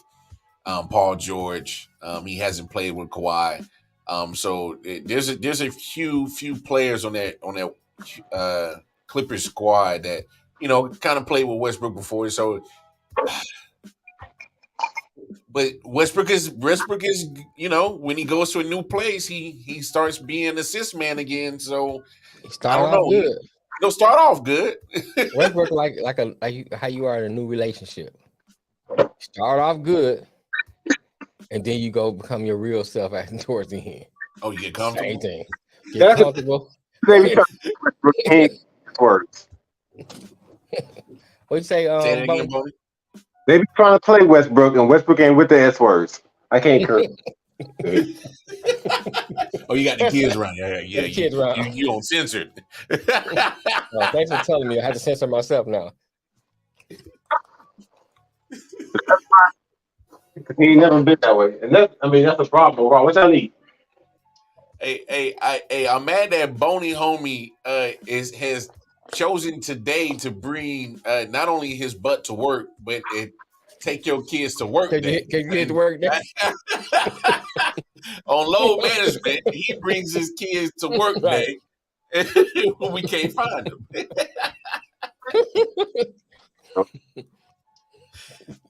A: Paul George. He hasn't played with Kawhi. So there's a few players on that Clippers squad that kind of played with Westbrook before. So, but Westbrook is when he goes to a new place, he starts being assist man again. So
B: I don't know. Good.
A: He'll start off good.
B: Westbrook like how you are in a new relationship. Start off good. And then you go become your real self towards the end.
A: Oh, you get comfortable.
B: Same thing. Get comfortable.
F: Words.
B: What'd you say?
A: Say again, Bodie?
F: They be trying to play Westbrook, and Westbrook ain't with the S words. I can't curse.
A: Oh, you got the kids around. Yeah.
B: Kids around.
A: You don't censor it.
B: Thanks for telling me. I had to censor myself now.
F: He ain't never been that way, and that's the problem. What y'all need?
A: Hey, I'm mad that Boney Homie has chosen today to bring not only his butt to work, but take your kids to work.
B: Can you get to work day?
A: On load management, he brings his kids to work day when we can't find them.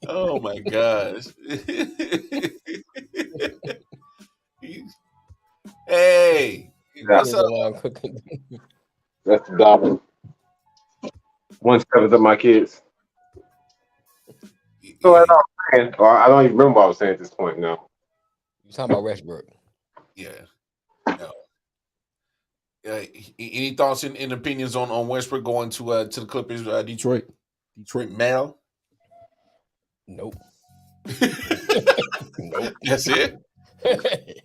A: Oh my gosh. Hey, what's up?
F: That's the dollar. 1/7 of my kids. So I don't even remember what I was saying at this point now.
B: You talking about Westbrook?
A: Yeah. No. Any thoughts and opinions on Westbrook going to the Clippers, Detroit Mel?
B: Nope.
A: Nope. That's it.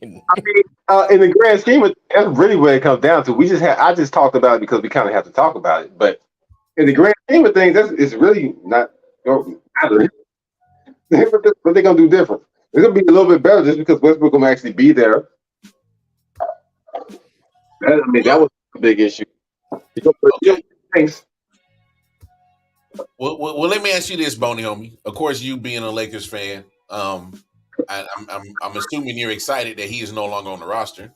F: In the grand scheme, that's really what it comes down to. I just talked about it because we kind of have to talk about it. But In the grand scheme of things, it's really not matter. What they gonna do different? It's gonna be a little bit better just because Westbrook gonna actually be there. That was a big issue.
A: Okay.
F: Thanks.
A: Well, let me ask you this, Boney homie. Of course, you being a Lakers fan, I'm assuming you're excited that he is no longer on the roster.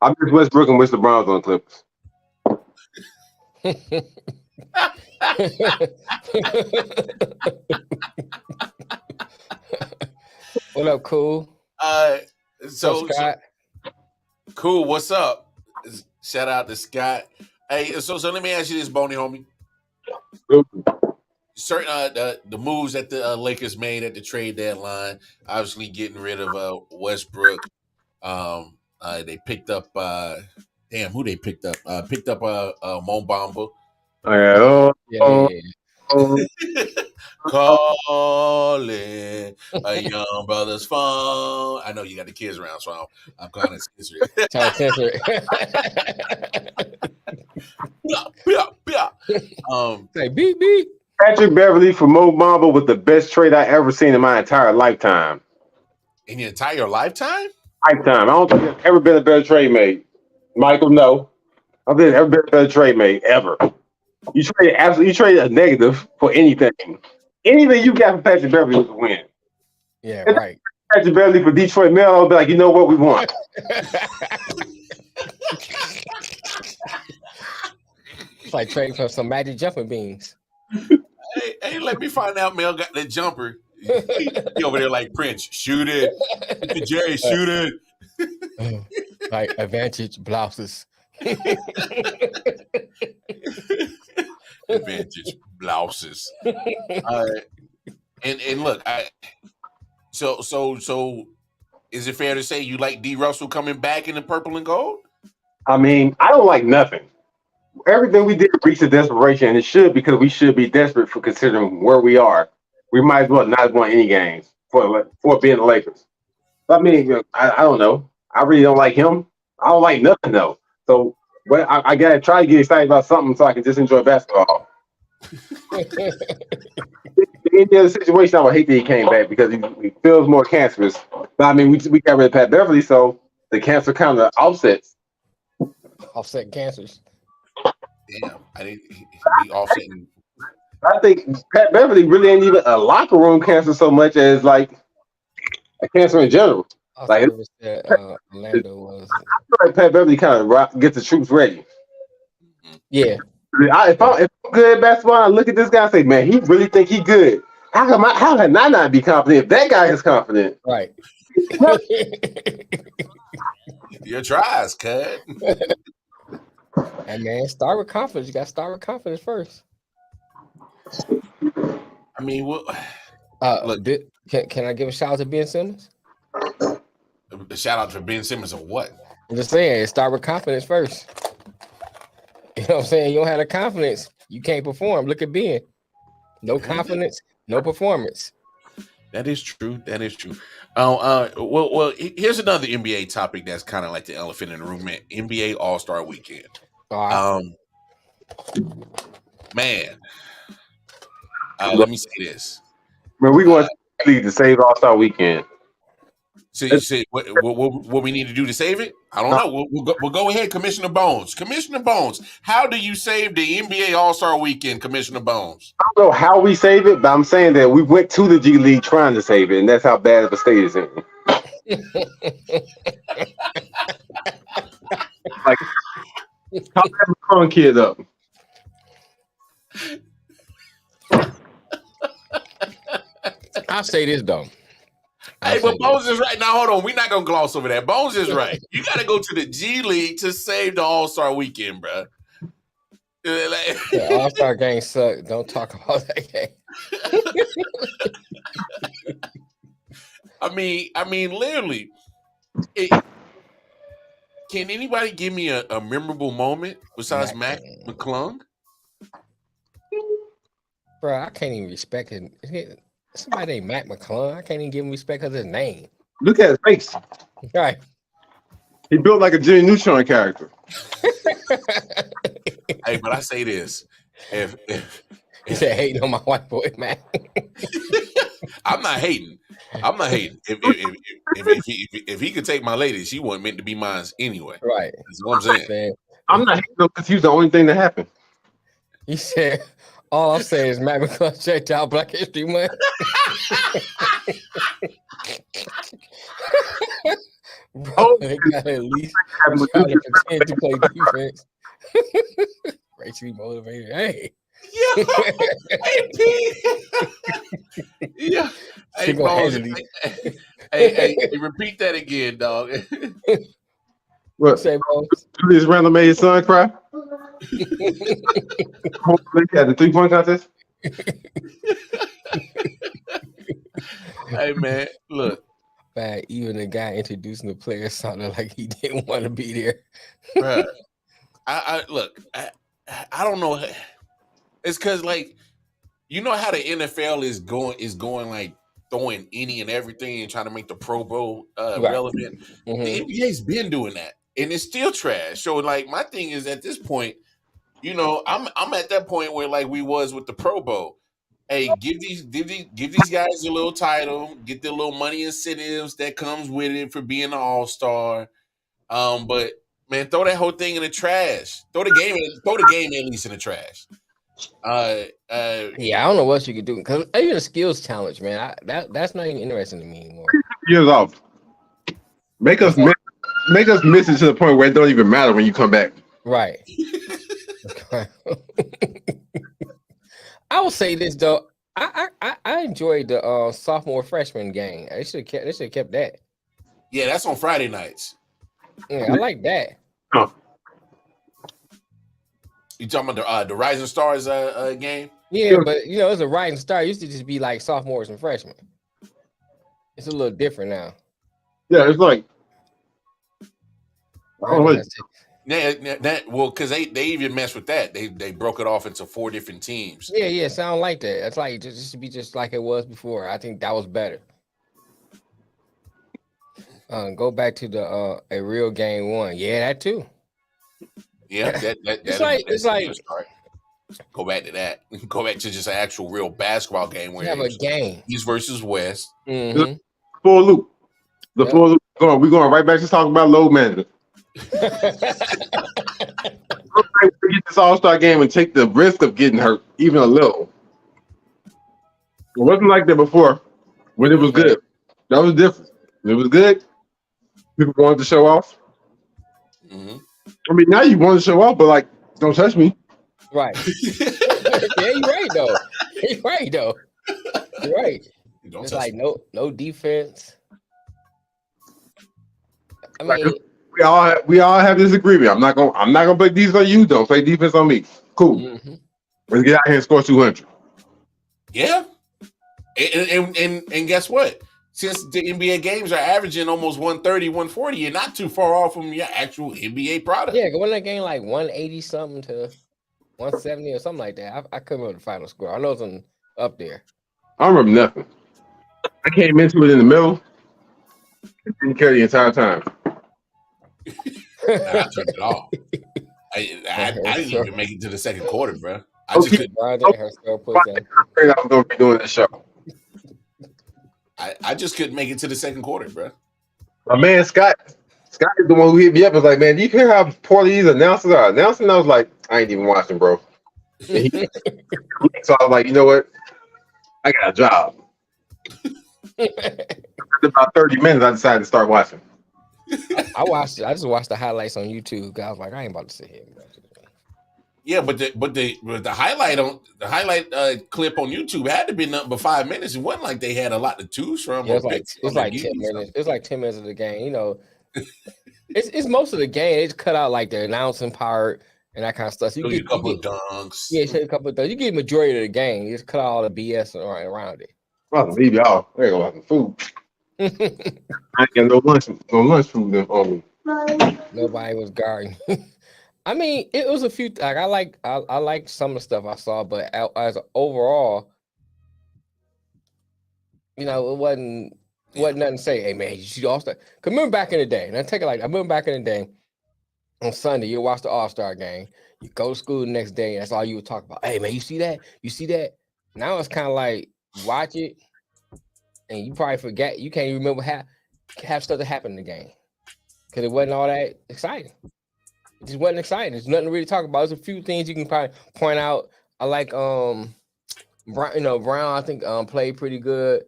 F: I miss Westbrook and wish the Browns on the Clippers.
B: What up, cool?
A: So
B: Scott.
A: Cool. What's up? Shout out to Scott. Hey, so let me ask you this, Boney homie. Certain the moves that the Lakers made at the trade deadline, obviously getting rid of Westbrook. They picked up who they picked up? Picked up Mo Bamba.
B: Yeah.
A: Calling a young brother's phone. I know you got the kids around, so I'm kind of censored.
B: Trying to censor it. Say beep beep.
F: Patrick Beverly for Mo Bamba was the best trade I ever seen in my entire lifetime.
A: In your entire lifetime?
F: Lifetime. I don't think there's ever been a better trade made. Michael, no. I don't think there's ever been a better trade made ever. You trade a negative for anything. Anything you got from Patrick Beverly was a win.
B: Yeah, right.
F: Patrick Beverly for Detroit Mel, I'll be like, you know what, we want.
B: It's like trading for some magic jumping beans.
A: Hey, let me find out Mel got that jumper. He over there like Prince. Shoot it. Jerry, shoot it.
B: Like advantage blouses.
A: Advantage blouses. And look, so is it fair to say you like D. Russell coming back in the purple and gold?
F: I mean, I don't like nothing. Everything we did reached a desperation, and it should because we should be desperate for considering where we are. We might as well not won any games for being the Lakers. I mean, I don't know. I really don't like him. I don't like nothing though. So I gotta try to get excited about something so I can just enjoy basketball. In any other situation, I would hate that he came back because he feels more cancerous. But I mean, we got rid of Pat Beverly, so the cancer kind of offsets.
B: Offset cancers.
A: Damn, I didn't. He offsetting.
F: I think Pat Beverly really ain't even a locker room cancer so much as like a cancer in general. Like
B: Orlando was.
F: I feel like Pat Beverly kind of gets the troops ready.
B: Yeah.
F: If I'm good at basketball, I look at this guy and say, man, he really think he good. How can I not be confident if that guy is confident?
B: Right.
A: Your tries, cut.
B: Hey man, start with confidence. You got to start with confidence first.
A: I mean, look,
B: can I give a shout out to Ben Simmons?
A: A shout out to Ben Simmons or what?
B: I'm just saying, start with confidence first. You know what I'm saying? You don't have the confidence, you can't perform. Look at Ben. No confidence, no performance.
A: That is true. That is true. Well, here's another NBA topic that's kind of like the elephant in the room, man. NBA All-Star Weekend.
B: All right.
A: Man. Let me say this.
F: Man, we want to save All-Star Weekend.
A: So you say what we need to do to save it? I don't know. We'll go ahead, Commissioner Bones. Commissioner Bones, how do you save the NBA All-Star Weekend, Commissioner Bones?
F: I don't know how we save it, but I'm saying that we went to the G League trying to save it, and that's how bad of a state it's in. Like, how that McClung kid up?
B: I'll say this though.
A: Hey, but Bones is right. Now, hold on. We're not going to gloss over that. Bones is right. You got to go to the G League to save the All-Star Weekend, bro.
B: The All-Star game sucked. Don't talk about that game.
A: I mean, literally. Can anybody give me a memorable moment besides Mac McClung?
B: Bro, I can't even respect it. Somebody named Mac McClung. I can't even give him respect because of his name.
F: Look at his face.
B: Right.
F: He built like a Jimmy Neutron character.
A: Hey, but I say this. if
B: He said hating on my white boy, man.
A: I'm not hating. I'm not hating. If he could take my lady, she wasn't meant to be mine anyway.
B: Right.
A: That's what I'm saying.
B: Man.
F: I'm not hating him because he was the only thing that happened.
B: He said, all I'm saying is Matt McClung checked out Black History Month. Bro, they got at least trying to pretend to play defense. Racially motivated. Hey.
A: Yeah. Hey, P. Yeah. Hey, bro. Hey, repeat that again, dog.
F: What?
B: Say, bro.
F: This random made his son cry. At the 3-point contest.
A: Hey, man, look.
B: Man, even the guy introducing the player sounded like he didn't want to be there.
A: Bruh, I look. I don't know. It's because, like, you know how the NFL is going like throwing any and everything and trying to make the Pro Bowl relevant.
B: Mm-hmm.
A: The NBA's been doing that, and it's still trash. So, like, my thing is at this point, you know, I'm at that point where like we was with the Pro Bowl. Hey, give these guys a little title, get the little money incentives that comes with it for being an all-star. But man, throw that whole thing in the trash. Throw the game at least in the trash.
B: Yeah, I don't know what you could do because even a skills challenge, man. That's not even interesting to me anymore.
F: Years off. Make us miss it to the point where it don't even matter when you come back.
B: Right. I will say this though. I enjoyed the sophomore freshman game. They should have kept that.
A: Yeah, that's on Friday nights.
B: Yeah, I like that.
F: Huh.
A: You talking about the Rising Stars game?
B: Yeah, but you know, it's a rising star. It used to just be like sophomores and freshmen. It's a little different now.
F: Yeah, it's like I don't know.
A: Well, because they even messed with that. They broke it off into 4 different teams.
B: Yeah, sound like that. It's like just to be just like it was before. I think that was better. Go back to the a real game 1. Yeah, that too.
A: Yeah,
B: it's like
A: go back to that. Go back to just an actual real basketball game where
B: have a game.
A: East versus West.
B: Mm-hmm.
F: Full loop. Full loop. We're going right back to talking about load management. Get this all-star game and take the risk of getting hurt even a little. It wasn't like that before when it was good. That was different. When it was good, people wanted to show off.
A: Mm-hmm.
F: I mean, now you want to show off, but like, don't touch me.
B: Right. Yeah, you're right though. You're right though. You're right. It's like no defense. I mean,
F: we all have this agreement. I'm not gonna play defense on you. Don't play defense on me. Cool. Mm-hmm. Let's get out here and score 200.
A: Yeah. And guess what? Since the NBA games are averaging almost 130, 140, you're not too far off from your actual NBA product.
B: Yeah, wasn't that game like 180 something to 170 or something like that? I couldn't remember the final score. I know it's up there.
F: I don't remember nothing. I came into it in the middle and didn't care the entire time.
A: I turned it off. I didn't even make it to the second quarter, bro. I just couldn't.
F: I was going to be doing this show.
A: I just couldn't make it to the second quarter, bro.
F: My man Scott is the one who hit me up. Was like, man, do you hear how poorly these announcers are announcing? I was like, I ain't even watching, bro. So I was like, you know what? I got a job. After about 30 minutes, I decided to start watching.
B: I just watched the highlights on YouTube. I was like, I ain't about to sit here.
A: Yeah, but the highlight clip on YouTube had to be nothing but 5 minutes. It wasn't like they had a lot to choose from.
B: Yeah, it's like 10 minutes. It's like 10 minutes of the game. You know, it's most of the game. They just cut out like the announcing part and that kind of stuff. So
A: you get a couple of dunks.
B: Yeah, a couple of dunks. You get the majority of the game. You just cut out all the BS around it.
F: I'll leave y'all. There you go, having food. I ain't got no lunch food on me.
B: Nobody was guarding. I mean, it was a few. Like I like some of the stuff I saw, but as overall, you know, it wasn't nothing to say. Hey man, you should all start. Cause remember back in the day, and I remember back in the day, on Sunday, you watch the All-Star game. You go to school the next day, and that's all you would talk about. Hey man, you see that? You see that? Now it's kind of like you watch it, and you probably forget. You can't even remember half stuff that happened in the game because it wasn't all that exciting. It just wasn't exciting. There's nothing to really talk about. There's a few things you can probably point out. I like Brown. Brown I think played pretty good.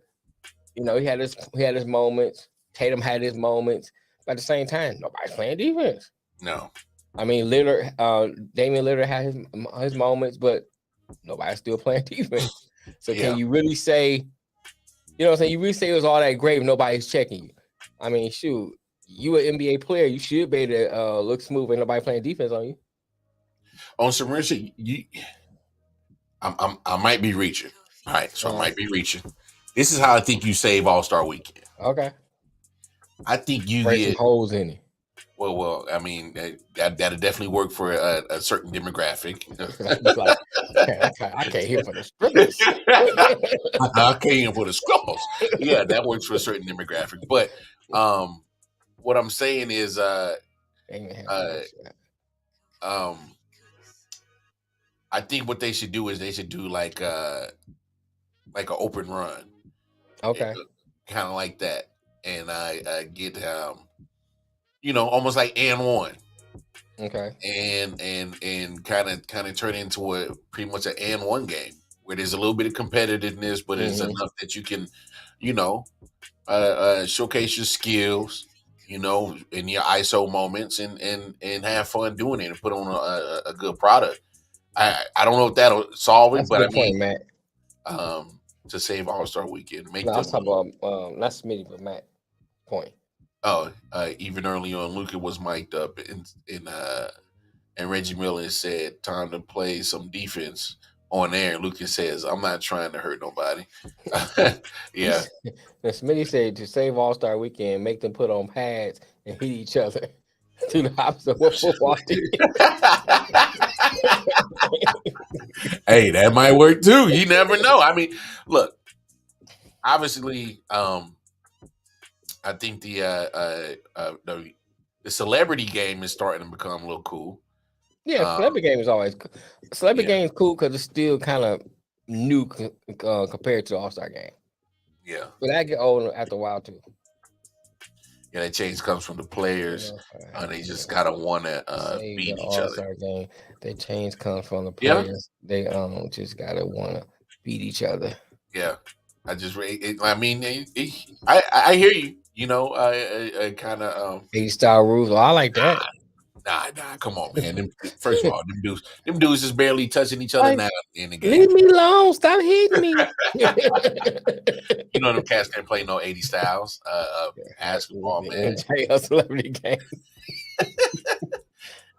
B: He had his moments. Tatum had his moments. But at the same time, nobody's playing defense.
A: No.
B: I mean, Lillard, Damian Lillard had his moments, but nobody's still playing defense. So can you really say, what I'm saying? You really say it was all that great if nobody's checking you? I mean, shoot, you an NBA player, you should be able to look smooth and nobody playing defense on you.
A: On some real shit, I might be reaching. All right, so I might be reaching. This is how I think you save All-Star Weekend.
B: Okay.
A: I think you
B: break
A: get
B: some holes in it.
A: Well, I mean that'll definitely work for a certain demographic.
B: I can't hear for the scribbles.
A: I can't hear for the scribbles. Yeah, that works for a certain demographic. But what I'm saying is, I think what they should do is they should do like an open run.
B: Okay.
A: Kind of like that, and I get almost like and one.
B: Okay.
A: And kind of turn into pretty much an and one game where there's a little bit of competitiveness, but it's enough that you can, showcase your skills, in your ISO moments and have fun doing it and put on a good product. I don't know if that'll solve it, but
B: point, Matt.
A: To save All-Star Weekend,
B: I was talking about not Smitty, but Matt. Point.
A: Oh, even early on, Luka was mic'd up and Reggie Miller said, "Time to play some defense." On air, Luka says, "I'm not trying to hurt nobody." Yeah.
B: Smitty said to save All-Star Weekend, make them put on pads and hit each other. To the opposite of what football did.
A: Hey, that might work too. You never know. I mean, look, obviously, I think the celebrity game is starting to become a little cool.
B: Yeah, celebrity game is always cool. Celebrity game is cool because it's still kind of new compared to the All-Star game.
A: Yeah,
B: but that get old after a while too.
A: Yeah, that change comes from the players. They just gotta want to beat each other. Game.
B: That change comes from the players. They just gotta want to beat each other.
A: Yeah, I hear you. I kind of
B: 80-style rules. I like that.
A: Nah, come on, man. First of all, them dudes is barely touching each other now in the game.
B: Leave me alone. Stop hitting me.
A: Them cats can't play no 80 styles basketball, man.
B: A celebrity game.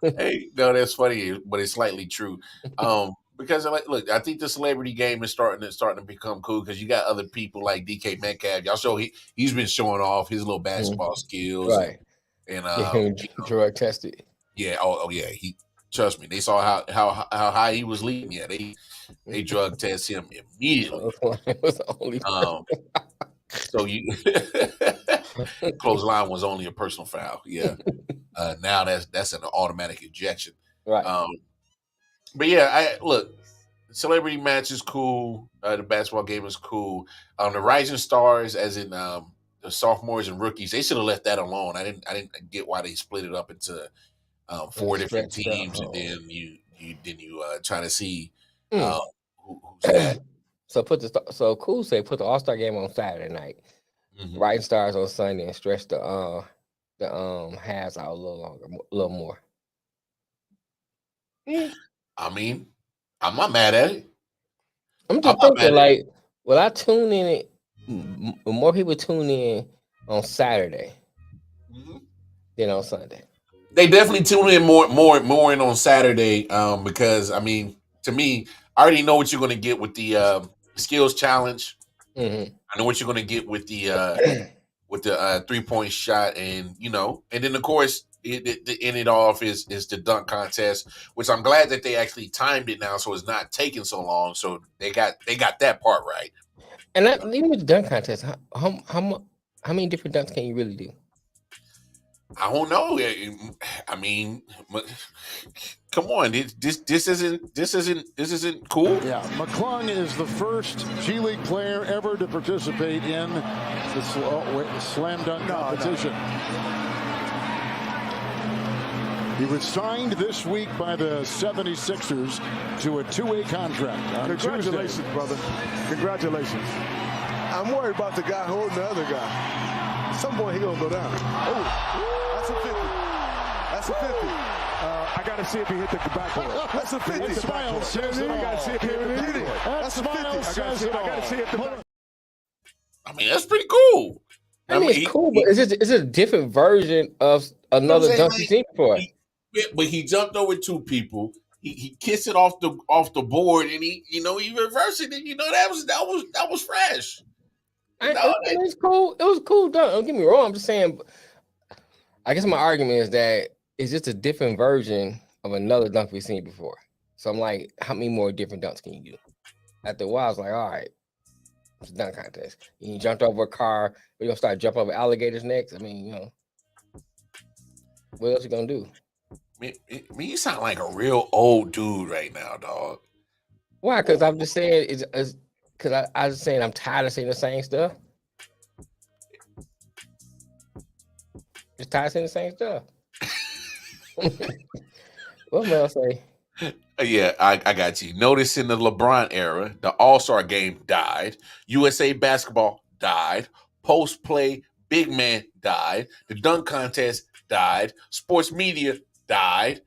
A: Hey, no, that's funny, but it's slightly true. Because look, I think the celebrity game is starting to become cool because you got other people like DK Metcalf. Y'all show he's been showing off his little basketball skills,
B: right? And drug tested.
A: Yeah. Oh yeah. He trust me. They saw how high he was leading. Yeah. They drug test him immediately.
B: It was only
A: so you clothesline was only a personal foul. Yeah. Now that's an automatic ejection.
B: Right.
A: But yeah, look. Celebrity match is cool. The basketball game is cool. The Rising Stars, as in the sophomores and rookies, they should have left that alone. I didn't get why they split it up into 4 different teams, and then you try to see who's that.
B: So cool. Say put the All-Star game on Saturday night, Rising Stars on Sunday, and stretch the halves out a little longer, a little more.
A: I mean, I'm not mad at it.
B: I'm just thinking, like, will I tune in it? More people tune in on Saturday than on Sunday.
A: They definitely tune in more in on Saturday because I mean, to me, I already know what you're going to get with the skills challenge. I know what you're going to get with the 3-point shot, and and then of course the end it off is the dunk contest, which I'm glad that they actually timed it now, so it's not taking so long. So they got that part right.
B: And even with the dunk contest, how many different dunks can you really do?
A: I don't know. I mean, come on. This isn't cool.
G: Yeah, McClung is the first G League player ever to participate in the slam dunk competition. He was signed this week by the 76ers to a two-way contract.
H: Congratulations,
G: Tuesday.
H: brother. Congratulations. I'm worried about the guy holding the other guy. At some point, he gonna go down. Oh, that's a 50. That's a 50.
I: I got to see if he hit the backboard.
H: That's a 50.
G: That smile says it
I: I got to see if he hit the
G: all.
I: backboard.
G: That smile says it
I: I got to see if the
G: all.
A: I mean, that's pretty cool.
B: I mean, it's cool, but it's a different version of another dunk you've seen before.
A: But he jumped over two people. He kissed it off the board, and he reversed it. And that was fresh.
B: It was cool. It was a cool dunk. Don't get me wrong. I'm just saying. I guess my argument is that it's just a different version of another dunk we've seen before. So I'm like, how many more different dunks can you do? After a while, I was like, all right, it's a dunk contest. And you jumped over a car. We're gonna start jumping over alligators next. I mean, what else you gonna do?
A: I mean, you sound like a real old dude right now, dog.
B: Why? Because I'm just saying because I was saying I'm tired of saying the same stuff. Just tired of saying the same stuff. What Mel say?
A: Yeah, I got you. Notice in the LeBron era, the All-Star game died. USA basketball died. Post-play big man died. The dunk contest died. Sports media died.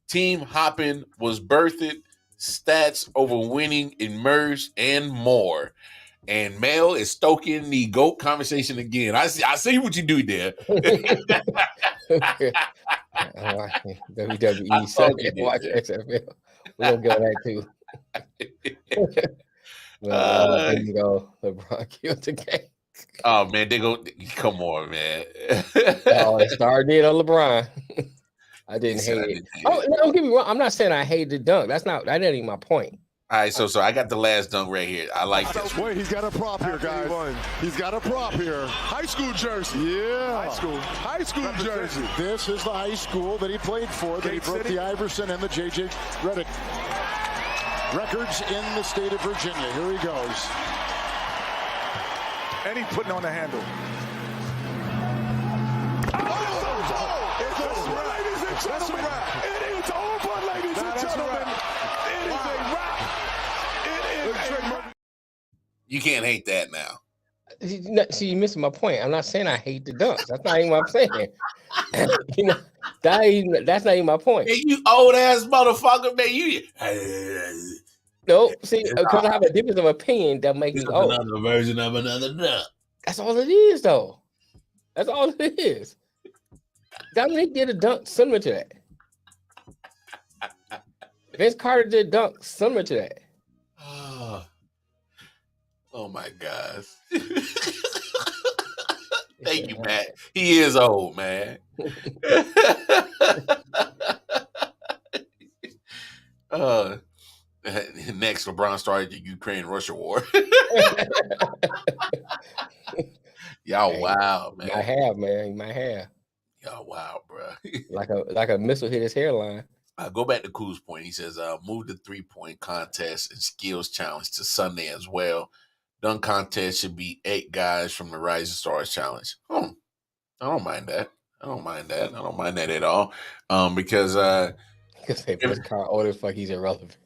A: Team hopping was birthed. Stats over winning emerged, and more. And Mel is stoking the GOAT conversation again. I see what you do there.
B: WWE Sunday, watch XFL. We're gonna get on that too. There you go. LeBron killed the game.
A: Oh man, they go. Come on, man.
B: It started on LeBron. I didn't hate it. Don't get me wrong. I'm not saying I hate the dunk. That ain't even my point.
A: All right, so I got the last dunk right here. I like this.
G: Wait, he's got a prop here, guys. He's got a prop here.
H: High school jersey.
G: Yeah.
H: High school jersey.
G: This is the high school that he played for, that he broke the Iverson and the J.J. Redick records in the state of Virginia. Here he goes.
I: And he's putting on the handle.
H: That's a wrap.
I: It is over, ladies and gentlemen. It is a wrap. It is a wrap.
A: You can't hate that now.
B: See, you're missing my point. I'm not saying I hate the dunks. That's not even what I'm saying. That's not even my point.
A: Hey, you old ass motherfucker, man.
B: No, see, because I have a difference of opinion that makes me old.
A: Another version of another dunk.
B: That's all it is, though. That's all it is. Dominique did a dunk similar to that. Vince Carter did a dunk similar to that.
A: Oh my gosh. Thank you, Matt. He is old, man. Next, LeBron started the Ukraine-Russia war. Y'all wow, man.
B: You might have, man. You might have.
A: Y'all wow, bro.
B: like a missile hit his hairline.
A: Go back to Cool's point. He says, move the 3-point contest and skills challenge to Sunday as well. Dunk contest should be 8 guys from the Rising Stars Challenge. I don't mind that. I don't mind that at all. Because
B: Carl old as fuck, he's irrelevant.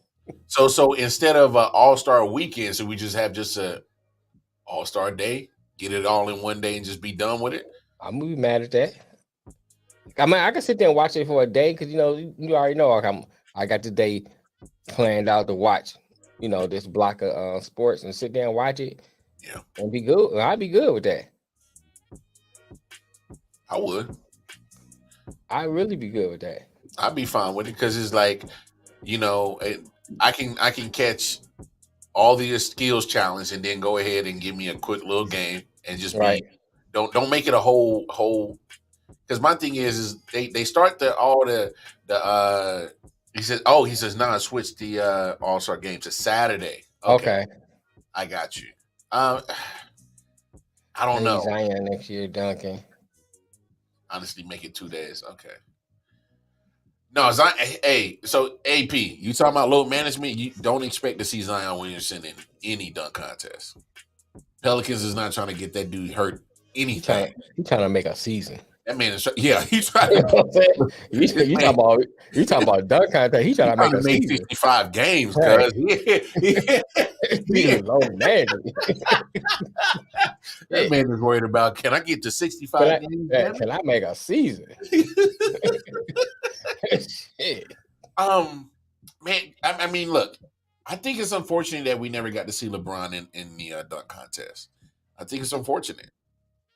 A: So instead of an All-Star weekend, so we just have just a All-Star day, get it all in one day and just be done with it.
B: I'm gonna be mad at that. I mean, I can sit there and watch it for a day because you already know I got the day planned out to watch, this block of sports and sit there and watch it.
A: Yeah,
B: and be good. I'd be good with that.
A: I would.
B: I'd really be good with that.
A: I'd be fine with it because it's like, I can catch all the skills challenge and then go ahead and give me a quick little game and just
B: right.
A: Don't make it a whole. Because my thing is they start he says switch the All-Star game to Saturday.
B: Okay.
A: I got you. I don't know.
B: Zion next year dunking.
A: Honestly, make it 2 days. Okay. No, so AP, you talking about load management? You don't expect to see Zion Williamson in any dunk contest. Pelicans is not trying to get that dude hurt anything.
B: He trying to make a season.
A: That man is he's trying
B: You
A: to.
B: know what I'm saying? You talking about dunk contest? He trying to make a season.
A: 65 games,
B: Right.
A: cuz.
B: Low management.
A: That man is worried about, can I get to 65 games?
B: Can I make a season? Shit.
A: Man, I mean, look, I think it's unfortunate that we never got to see LeBron in the dunk contest. I think it's unfortunate.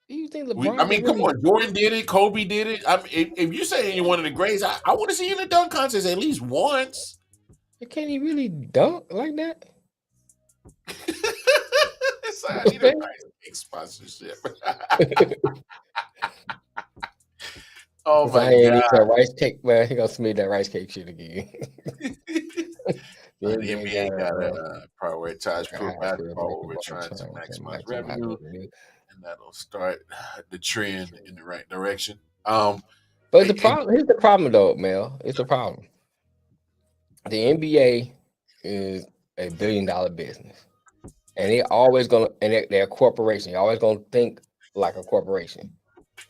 B: Do you think LeBron?
A: Come on, Jordan did it, Kobe did it. I mean, if you're saying you're one of the greats, I want to see you in the dunk contest at least once.
B: Can he really dunk like that?
A: So I need a nice big sponsorship. Oh my God!
B: That rice cake, man. He gonna smell that rice cake shit again.
A: The NBA gotta prioritize pro basketball over trying to maximize revenue, and that'll start the trend in the right direction.
B: But here's the problem, though, Mel. It's the problem. The NBA is $1 billion business, and they're always gonna, and they're a corporation. They're always gonna think like a corporation.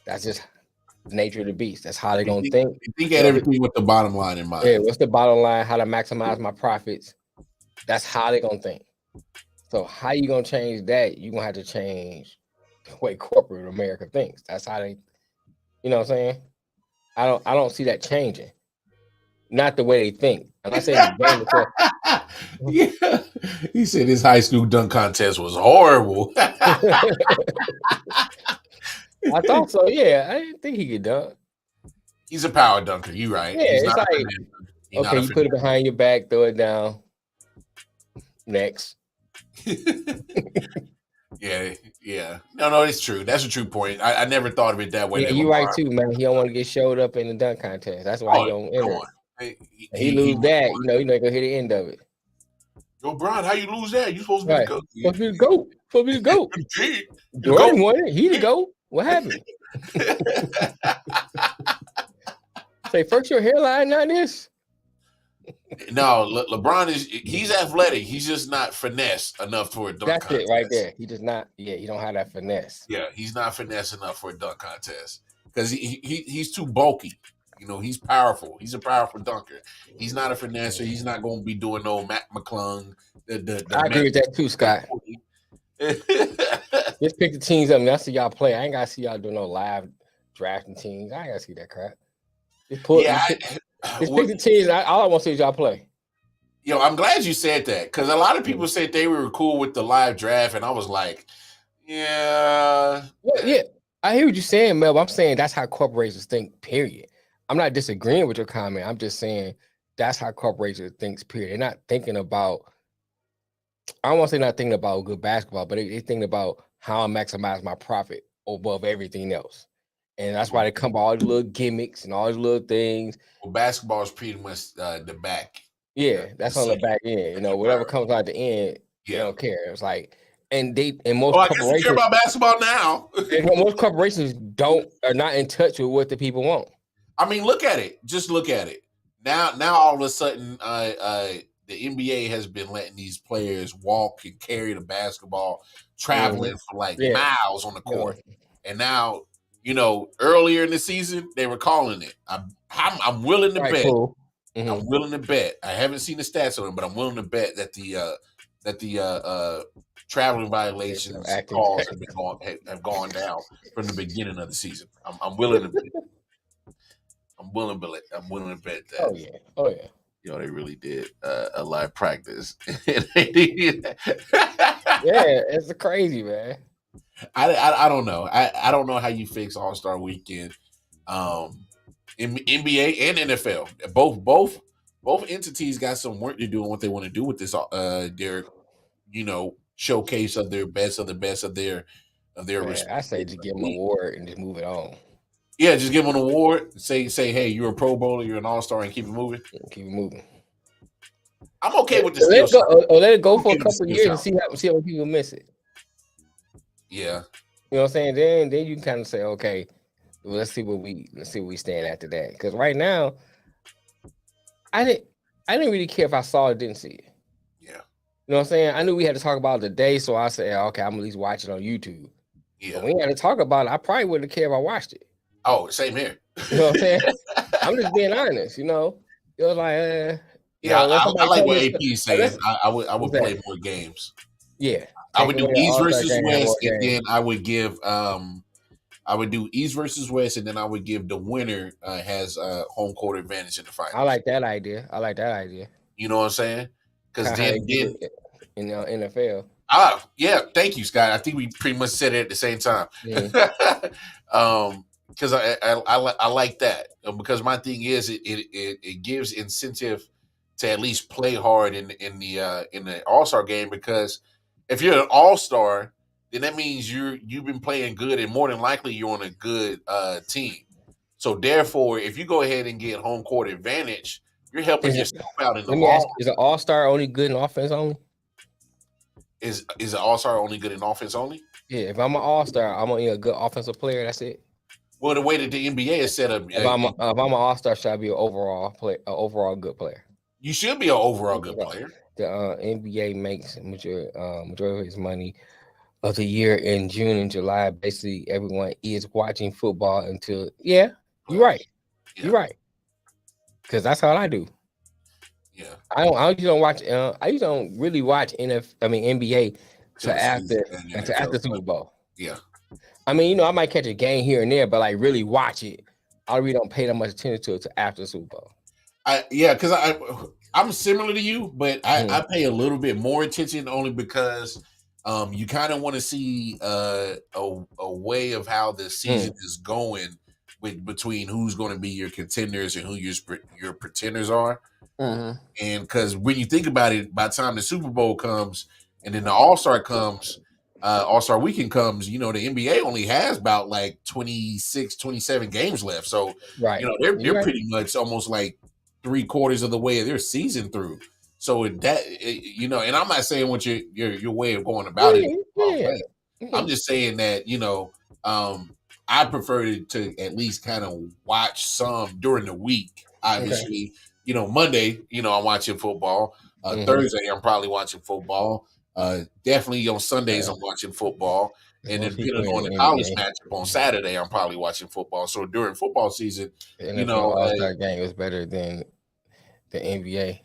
B: That's just the nature of the beast. That's how they're gonna think.
A: They think at everything with the bottom line in mind.
B: Yeah, what's the bottom line? How to maximize my profits? That's how they're gonna think. So how you gonna change that? You're gonna have to change the way corporate America thinks. That's how they, you know what I'm saying? I don't see that changing. Not the way they think. I'm not saying the game itself.
A: Yeah. He said his high school dunk contest was horrible.
B: I thought so, yeah. I didn't think he could dunk.
A: He's a power dunker, you right.
B: Yeah,
A: He's
B: it's
A: not
B: like, okay, you put it behind your back, throw it down. Next.
A: Yeah. No, it's true. That's a true point. I never thought of it that way.
B: Yeah, you're right too, man. He don't want to get showed up in the dunk contest. That's why he don't enter. He lose that, you know, you're not gonna hit the end of it.
A: Yo, Brian, how you lose that? You supposed to be the GOAT.
B: Supposed to be the GOAT. Jordan won it. He the GOAT. What happened? Say first your hairline, not this.
A: No, LeBron he's athletic. He's just not finesse enough for a dunk contest.
B: That's it right there. He does not. Yeah, he don't have that finesse.
A: Yeah, he's not finesse enough for a dunk contest because he's too bulky. You know, he's powerful. He's a powerful dunker. He's not a finesser. He's not going to be doing no Matt McClung.
B: I agree with that too, Scott. Just pick the teams up. I see y'all play. I ain't got to see y'all do no live drafting teams. I ain't got to see that crap. Just pick the teams. All I want to see is y'all play.
A: Yo, I'm glad you said that because a lot of people said they were cool with the live draft, and I was like, yeah.
B: Well, yeah, I hear what you're saying, Mel, but I'm saying that's how corporations think, period. I'm not disagreeing with your comment. I'm just saying that's how corporations think, period. They're not thinking about, I don't want to say not thinking about good basketball, but they're thinking about how I maximize my profit above everything else. And that's why they come up all these little gimmicks and all these little things.
A: Well, basketball is pretty much the back.
B: Yeah, that's on the back end. You know, whatever comes out the end, they don't care. It's like, and most corporations,
A: I care about basketball now.
B: And most corporations are not in touch with what the people want.
A: I mean, look at it. Just look at it. Now all of a sudden, the NBA has been letting these players walk and carry the basketball, traveling for miles on the court. And now, you know, earlier in the season, they were calling it. I'm willing to bet. Cool. Mm-hmm. I'm willing to bet. I haven't seen the stats on it, but I'm willing to bet that the traveling violations calls have gone down from the beginning of the season. I'm willing to bet. I'm willing to bet that.
B: Oh yeah.
A: You know, they really did a live practice.
B: Yeah, it's crazy, man.
A: I don't know. I don't know how you fix All-Star Weekend. In NBA and NFL, both entities got some work to do on what they want to do with this. Their, you know, showcase of their best of their.
B: I say just give them an award and just move it on.
A: Yeah, just give them an award. Say, hey, you're a Pro Bowler, you're an All-Star, and keep it moving.
B: Keep it moving.
A: I'm okay with the
B: let it go for a couple of years and see how people miss it.
A: Yeah.
B: You know what I'm saying? Then you can kind of say, okay, Well, let's see what we stand after that. Because right now, I didn't really care if I saw it or didn't see it.
A: Yeah.
B: You know what I'm saying? I knew we had to talk about it today, so I said, okay, I'm at least watch it on YouTube.
A: Yeah.
B: But we had to talk about it. I probably wouldn't care if I watched it.
A: Oh, same here.
B: You know what I'm saying? I'm just being honest. You know, it was like,
A: yeah, I like what
B: me,
A: AP is saying. I would play more games.
B: Yeah,
A: I would do East versus West, and
B: game.
A: then I would give I would do East versus West, and then I would give the winner has home court advantage in the finals.
B: I like that idea.
A: You know what I'm saying? Because then
B: in the NFL.
A: Yeah, thank you, Scott. I think we pretty much said it at the same time. Because I like that, because my thing is it gives incentive to at least play hard in the All-Star game, because if you're an All-Star, then that means you've been playing good, and more than likely you're on a good team. So therefore, if you go ahead and get home court advantage, you're helping yourself out in the long.
B: Ask, is an All-Star only good in offense only?
A: Is an All-Star only good in offense only?
B: Yeah, if I'm an All-Star, I'm only a good offensive player. That's it.
A: Well, the way that the NBA is set up,
B: if I'm an All-Star, should I be an overall good player?
A: You should be an overall good player.
B: The NBA makes majority of its money of the year in June and July. Basically, everyone is watching football until you're right. Yeah. You're right. Because that's how I do.
A: Yeah.
B: I don't watch. I don't really watch NBA till after Super Bowl.
A: Yeah.
B: I mean, I might catch a game here and there, but like really watch it, I really don't pay that much attention to it till after Super Bowl.
A: Because I'm similar to you, but I pay a little bit more attention, only because you kind of want to see a way of how the season is going between who's going to be your contenders and who your pretenders are.
B: Mm-hmm.
A: And because when you think about it, by the time the Super Bowl comes and then the All-Star comes, All-Star weekend comes, the NBA only has about like 26, 27 games left. So,
B: right.
A: They're pretty much almost like 3/4 of the way of their season through. So and I'm not saying what your way of going about it. I'm just saying that, I prefer to at least kind of watch some during the week. Obviously, Monday, I'm watching football. Thursday, I'm probably watching football. Definitely on Sundays, I'm watching football. And then depending on the college matchup on Saturday, I'm probably watching football. So during football season,
B: All-Star game was better than the NBA.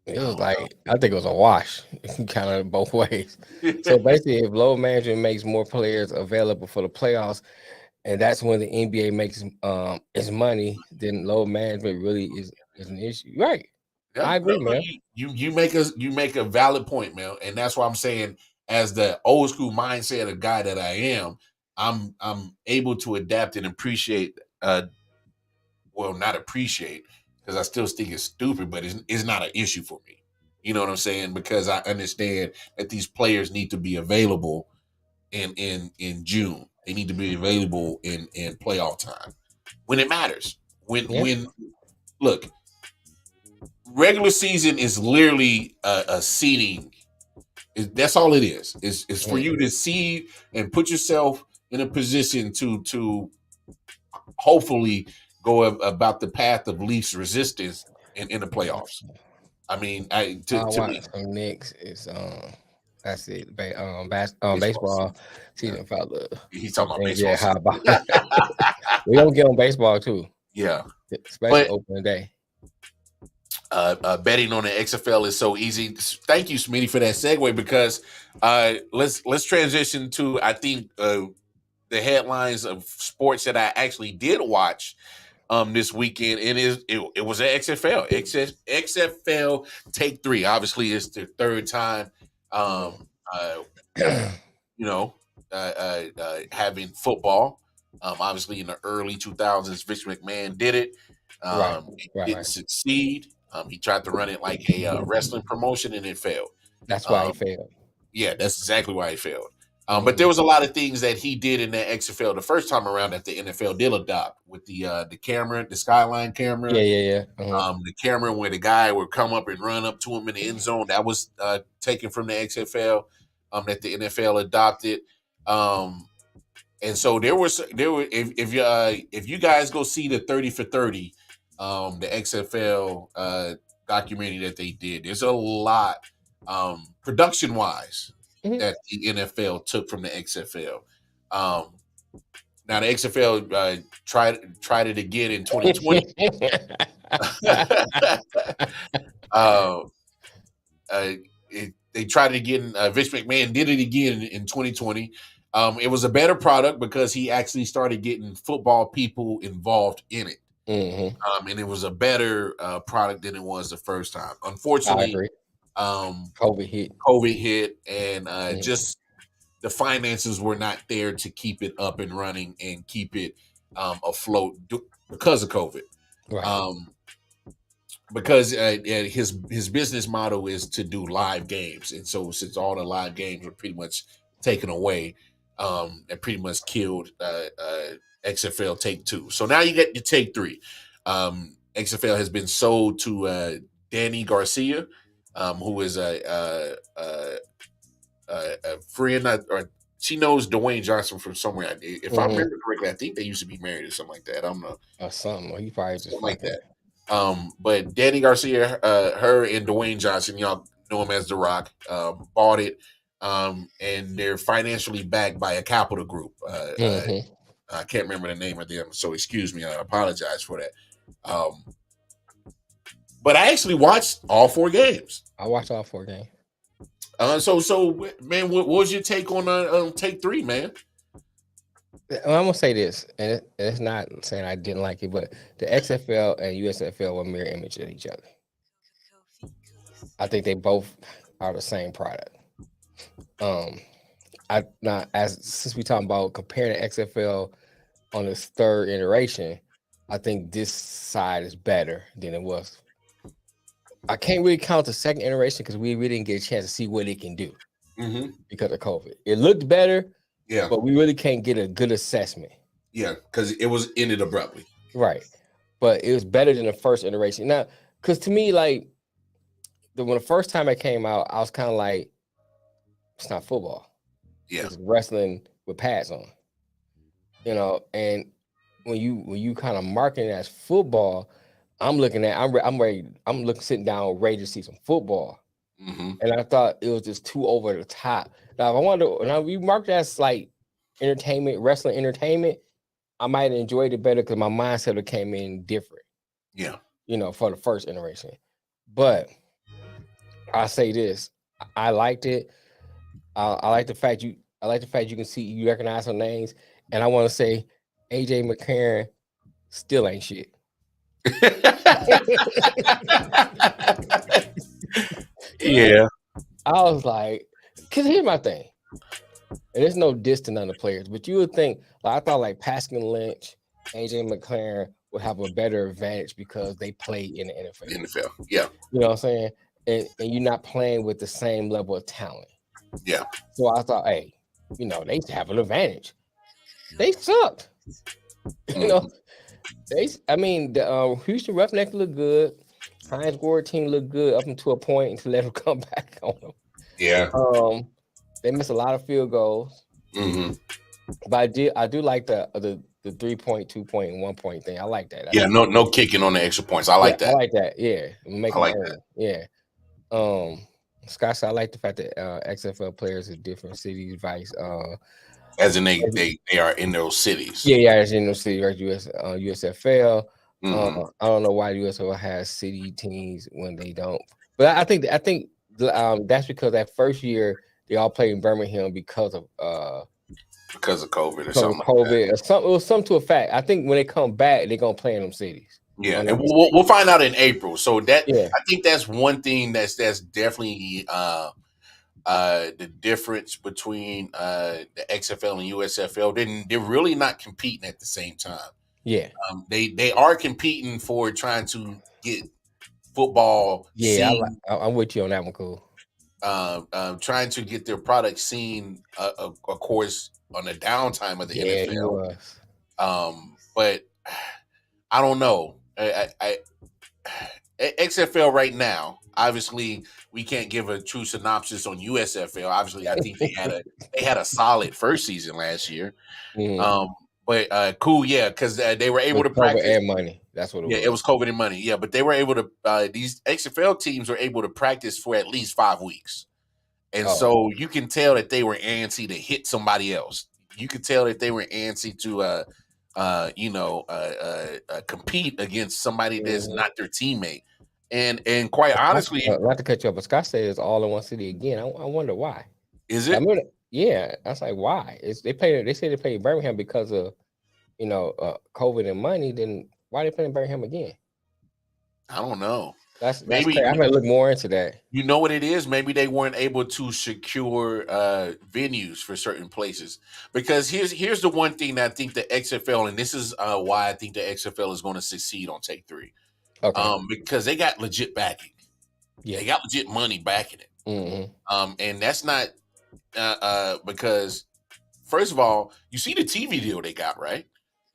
B: It was I think it was a wash, kind of both ways. So basically, if load management makes more players available for the playoffs, and that's when the NBA makes its money, then load management really is an issue, right? Yeah, I agree, man.
A: You make a valid point, Mel, and that's why I'm saying, as the old school mindset of guy that I am, I'm able to adapt and appreciate. Not appreciate, because I still think it's stupid, but it's not an issue for me. You know what I'm saying? Because I understand that these players need to be available in June. They need to be available in playoff time when it matters. When look, regular season is literally a seeding. That's all it is. It's for you to see and put yourself in a position to hopefully go about the path of least resistance in the playoffs. I mean, to me,
B: some Knicks is that's it. Baseball season follow.
A: He's talking about baseball.
B: Yeah, how about we don't get on baseball too?
A: Yeah,
B: especially opening day.
A: Betting on the XFL is so easy. Thank you, Smitty, for that segue, because let's transition to, I think, the headlines of sports that I actually did watch this weekend. It was an XFL. XFL Take 3. Obviously, it's the third time having football. Obviously, in the early 2000s, Vince McMahon did it. It didn't succeed. He tried to run it like a wrestling promotion, and it failed.
B: That's why he failed.
A: Yeah, that's exactly why he failed. But there was a lot of things that he did in the XFL the first time around that the NFL did adopt, with the camera, the skyline camera.
B: Yeah.
A: The camera where the guy would come up and run up to him in the end zone, that was taken from the XFL. That the NFL adopted. And so there were if you guys go see the 30 for 30, the XFL documentary that they did, there's a lot production wise that the NFL took from the XFL. Now the XFL tried it again in 2020. They tried it again. Vince McMahon did it again in 2020. It was a better product because he actually started getting football people involved in it. And it was a better product than it was the first time. Unfortunately, COVID hit, and just the finances were not there to keep it up and running and keep it afloat because of COVID.
B: Right.
A: Because his business model is to do live games, and so since all the live games were pretty much taken away, that pretty much killed XFL Take Two. So now you get your Take Three. XFL has been sold to Danny Garcia, who is a friend, or she knows Dwayne Johnson from somewhere. If I remember correctly, I think they used to be married or something like that. I don't know.
B: Or something. Or he probably just
A: something like that. But Danny Garcia, her and Dwayne Johnson, y'all know him as The Rock, bought it, and they're financially backed by a capital group. I can't remember the name of them, so excuse me. I apologize for that. But I actually watched all 4 games.
B: I watched all 4 games.
A: So man, what was your take on Take 3, man?
B: I'm gonna say this, and it's not saying I didn't like it, but the XFL and USFL were mirror image of each other. I think they both are the same product. Since we talking about comparing the XFL on this 3rd iteration, I think this side is better than it was. I can't really count the 2nd iteration because we really didn't get a chance to see what it can do because of COVID. It looked better. Yeah, but we really can't get a good assessment.
A: Yeah, because it was ended abruptly.
B: Right, but it was better than the 1st iteration. Now, because to me, like when the first time it came out, I was kind of like, it's not football.
A: Yeah,
B: it's wrestling with pads on. And when you kind of market it as football, I'm looking sitting down ready to see some football. And I thought it was just too over the top. Now, if I wonder, now we marked it as like wrestling entertainment, I might have enjoyed it better because my mindset would came in different.
A: Yeah.
B: For the 1st iteration. But I say this, I liked it. I like the fact you can see, you recognize some names, and I want to say AJ McCarron still ain't shit.
A: Yeah.
B: I was like, because here's my thing. And there's no diss to none of the players, but you would think, I thought like Pascal Lynch, AJ McCarron would have a better advantage because they play in the NFL.
A: NFL, yeah.
B: You know what I'm saying? And you're not playing with the same level of talent.
A: Yeah.
B: So I thought, hey, they have an advantage. They sucked. The Houston Roughnecks look good. Hines Ward team looked good up until a point until let them come back on them.
A: Yeah.
B: They missed a lot of field goals. But I do like the 3-point, 2-point, and 1-point thing. I like that.
A: No kicking on the extra points. I like that.
B: I like that. Yeah.
A: I like that.
B: Yeah. Scott said I like the fact that XFL players in different cities, vice
A: as in they are in those cities.
B: Yeah, as in those cities, right? USFL. I don't know why USFL has city teams when they don't. But I think that's because that first year they all played in Birmingham because of
A: COVID or something.
B: COVID, it was something to a fact. I think when they come back, they're gonna play in them cities.
A: Yeah, and we'll find out in April. So I think that's one thing that's definitely the difference between the XFL and USFL. They're really not competing at the same time.
B: Yeah,
A: they are competing for trying to get football.
B: Yeah, I'm with you on that one, cool.
A: Trying to get their product seen, of course, on the downtime of the NFL. But I don't know. XFL right now, obviously, we can't give a true synopsis on USFL. Obviously, I think they had a solid first season last year. But cool, yeah, because they were able to practice
B: and money. That's what it was.
A: Yeah, it was COVID and money. Yeah, but they were able to. These XFL teams were able to practice for at least 5 weeks, and so you can tell that they were antsy to hit somebody else. You could tell that they were antsy to, compete against somebody that's not their teammate. And quite honestly,
B: not to cut you off, but Scott said it's all in one city again. I wonder why.
A: Is it?
B: I mean, yeah, I was like, why? They say they played Birmingham because of COVID and money. Then why they playing Birmingham again?
A: I don't know.
B: That's crazy. I'm gonna look more into that.
A: You know what it is? Maybe they weren't able to secure venues for certain places. Because here's the one thing that I think the XFL, and this is why I think the XFL is going to succeed on Take 3.
B: Okay.
A: Because they got legit backing.
B: Yeah.
A: They got legit money backing it.
B: Mm-hmm.
A: And that's not because, first of all, you see the TV deal they got, right?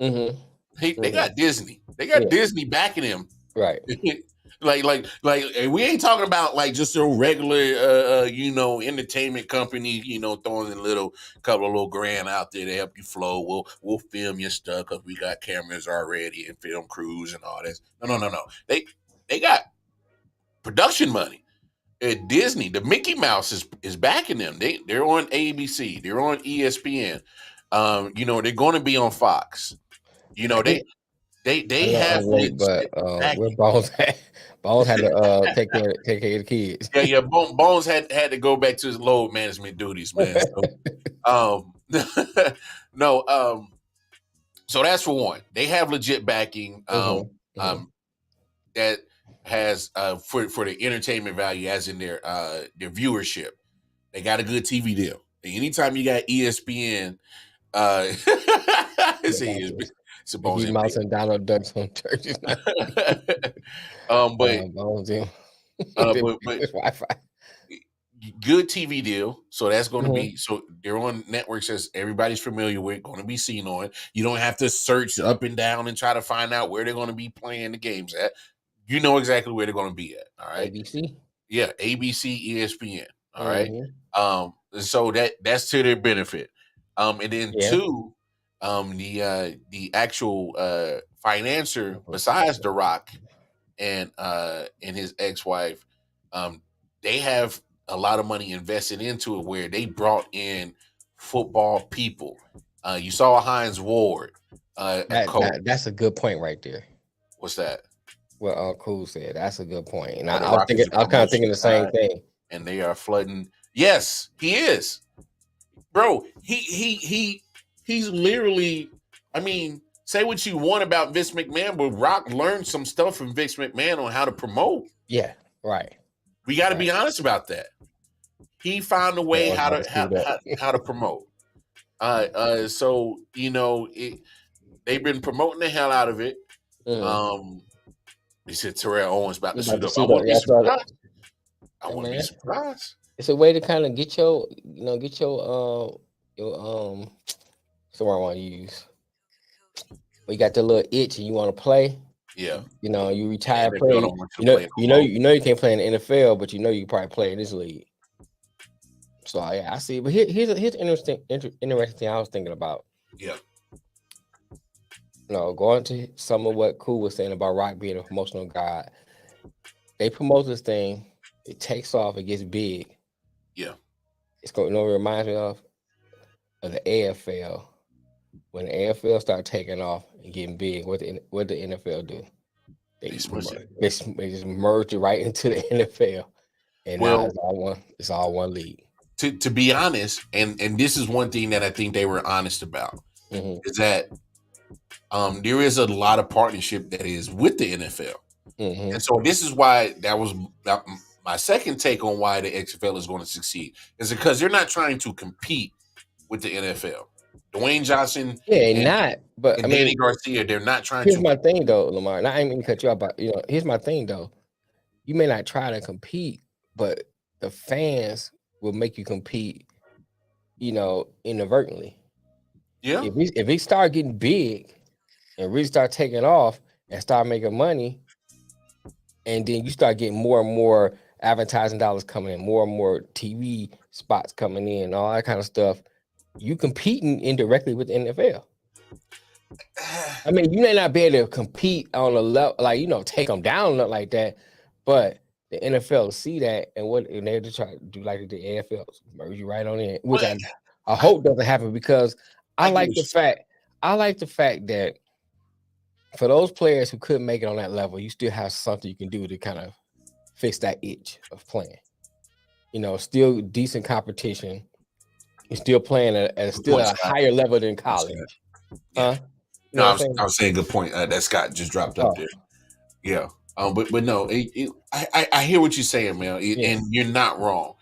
B: Mm-hmm.
A: They got Disney. They got Disney backing them.
B: Right.
A: like we ain't talking about like just a regular entertainment company, throwing a couple of little grand out there to help you flow. We'll film your stuff because we got cameras already and film crews and all this. No. They got production money. At Disney, the Mickey Mouse is backing them. They're on ABC. They're on ESPN. They're going to be on Fox. They have.
B: But where Bones at? Bones had to take care of the kids.
A: Yeah. Bones had to go back to his load management duties, man. So, so that's for one. They have legit backing. That has for the entertainment value, as in their viewership. They got a good TV deal. And anytime you got ESPN,
B: Mickey Mouse and Donald Duck's on churches.
A: But
B: Wi-Fi.
A: Good TV deal. So that's going to be, so they're on networks as everybody's familiar with, going to be seen on. You don't have to search up and down and try to find out where they're going to be playing the games at. You know exactly where they're going to be at. All right.
B: ABC.
A: Yeah. ABC, ESPN. All right. So that's to their benefit. And then two, the actual financier besides The Rock and his ex-wife, they have a lot of money invested into it where they brought in football people. You saw Hines Ward.
B: That's a good point right there.
A: What's that?
B: Well, Cool said that's a good point, and I was kind of thinking the same thing.
A: And they are flooding. Yes, he is, bro. He's literally. I mean, say what you want about Vince McMahon, but Rock learned some stuff from Vince McMahon on how to promote.
B: Yeah, right.
A: We got to be honest about that. He found a way how to promote. So they've been promoting the hell out of it. He said Terrell Owens about to suit up. I wouldn't be surprised. I wouldn't be surprised.
B: It's a way to kind of get your what's the word I want to use? When you got the little itch and you want to play.
A: Yeah.
B: You retire playing. You can't play in the NFL, but you probably play in this league. So yeah, I see. But here's interesting thing I was thinking about.
A: Yeah.
B: Going to some of what Cool was saying about Rock being a promotional god. They promote this thing, it takes off, it gets big.
A: Yeah.
B: It's going. It reminds me of the AFL. When the AFL started taking off and getting big, what the NFL do? They just merged it right into the NFL, and now it's all one league.
A: To be honest, and this is one thing that I think they were honest about, is that there is a lot of partnership that is with the NFL. And so this is why that was my second take on why the XFL is going to succeed, is because they're not trying to compete with the NFL. Dwayne Johnson, Danny Garcia, they're not trying
B: Here's my thing though, Lamar. And I ain't mean to cut you off, but here's my thing though. You may not try to compete, but the fans will make you compete, inadvertently.
A: Yeah.
B: If we start getting big and really start taking off and start making money, and then you start getting more and more advertising dollars coming in, more and more TV spots coming in, all that kind of stuff. You competing indirectly with the NFL. I mean, you may not be able to compete on a level, like, you know, take them down, not like that, but the NFL see that, and they just try to do like the AFL, merge you right on in, which I hope doesn't happen, because I like the fact that for those players who couldn't make it on that level, you still have something you can do to kind of fix that itch of playing. You know, still decent competition. You're still playing at a higher level than college.
A: Yeah.
B: You know
A: I was saying good point. That Scott just dropped up there. Yeah. But no, I hear what you're saying, man, and you're not wrong.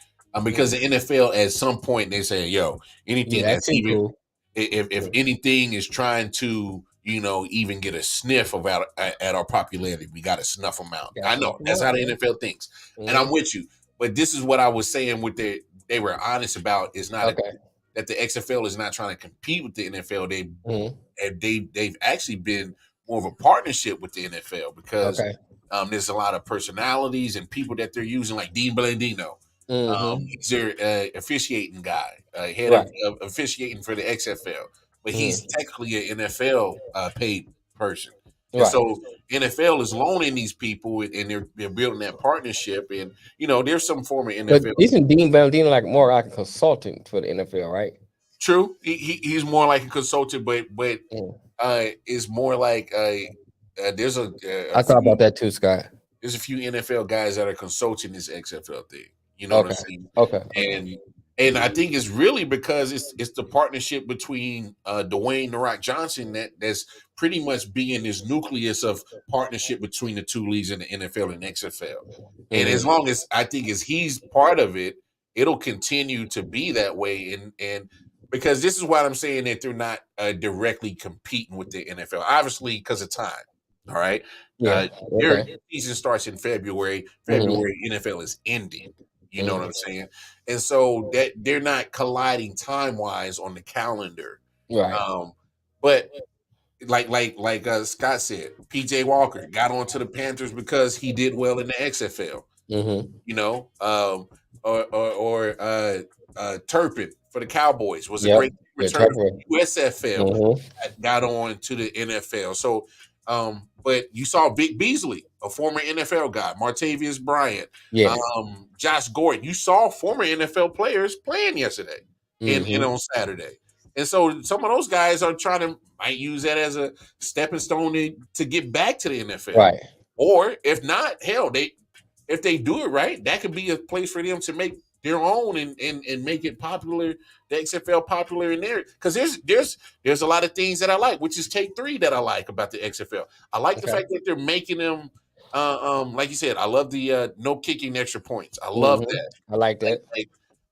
A: Because the NFL at some point they say, yo, anything that's even cool. If anything is trying to, you know, even get a sniff of at our popularity, we got to snuff them out. I know that's how the NFL thinks, and I'm with you. But this is what I was saying with they were honest about is not that the XFL is not trying to compete with the NFL. They've actually been more of a partnership with the NFL, because there's a lot of personalities and people that they're using, like Dean Blandino. He's their officiating guy, head of officiating for the XFL, but he's technically an NFL paid person. And so NFL is loaning these people, and they're building that partnership. And you know, there's some form of NFL.
B: But isn't Dean Blandino like more like a consultant for the NFL, right?
A: True, he's more like a consultant, but is more like there's a
B: I thought about that too, Scott.
A: There's a few NFL guys that are consulting this XFL thing. You know what I'm saying? And I think it's really because it's the partnership between Dwayne "The Rock" Johnson that's pretty much being this nucleus of partnership between the two leagues in the NFL and XFL. And as long as he's part of it, it'll continue to be that way. And because this is why I'm saying that they're not directly competing with the NFL, obviously because of time. All right. Their season starts in February. NFL is ending. You know what I'm saying? And so that they're not colliding time-wise on the calendar.
B: Right.
A: But like Scott said, PJ Walker got onto the Panthers because he did well in the XFL. You know, or Turpin for the Cowboys was a great return from USFL. Got on to the NFL. So but you saw Vic Beasley, a former NFL guy, Martavius Bryant, Josh Gordon. You saw former NFL players playing yesterday and on Saturday. And so some of those guys are might use that as a stepping stone to get back to the NFL.
B: Right.
A: Or if not, hell, if they do it right, that could be a place for them to make their own and make it popular, the XFL popular in there. Because there's a lot of things that I like, which is take 3 that I like about the XFL. I like the fact that they're making them like you said, I love the no kicking extra points. I love that.
B: I like that.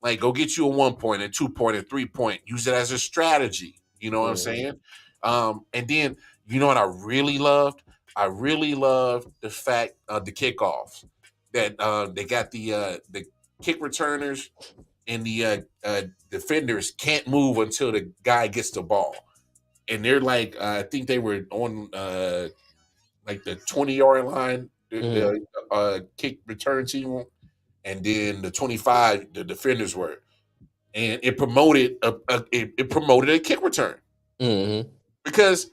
A: Like go get you a 1 point, a 2 point, a 3 point. Use it as a strategy. You know what I'm saying? And then you know what I really loved? I really loved the fact the kickoffs that they got the kick returners and the defenders can't move until the guy gets the ball. And they're like, I think they were on like the 20-yard line, the kick return team, and then the 25, the defenders were. And it promoted a kick return. Because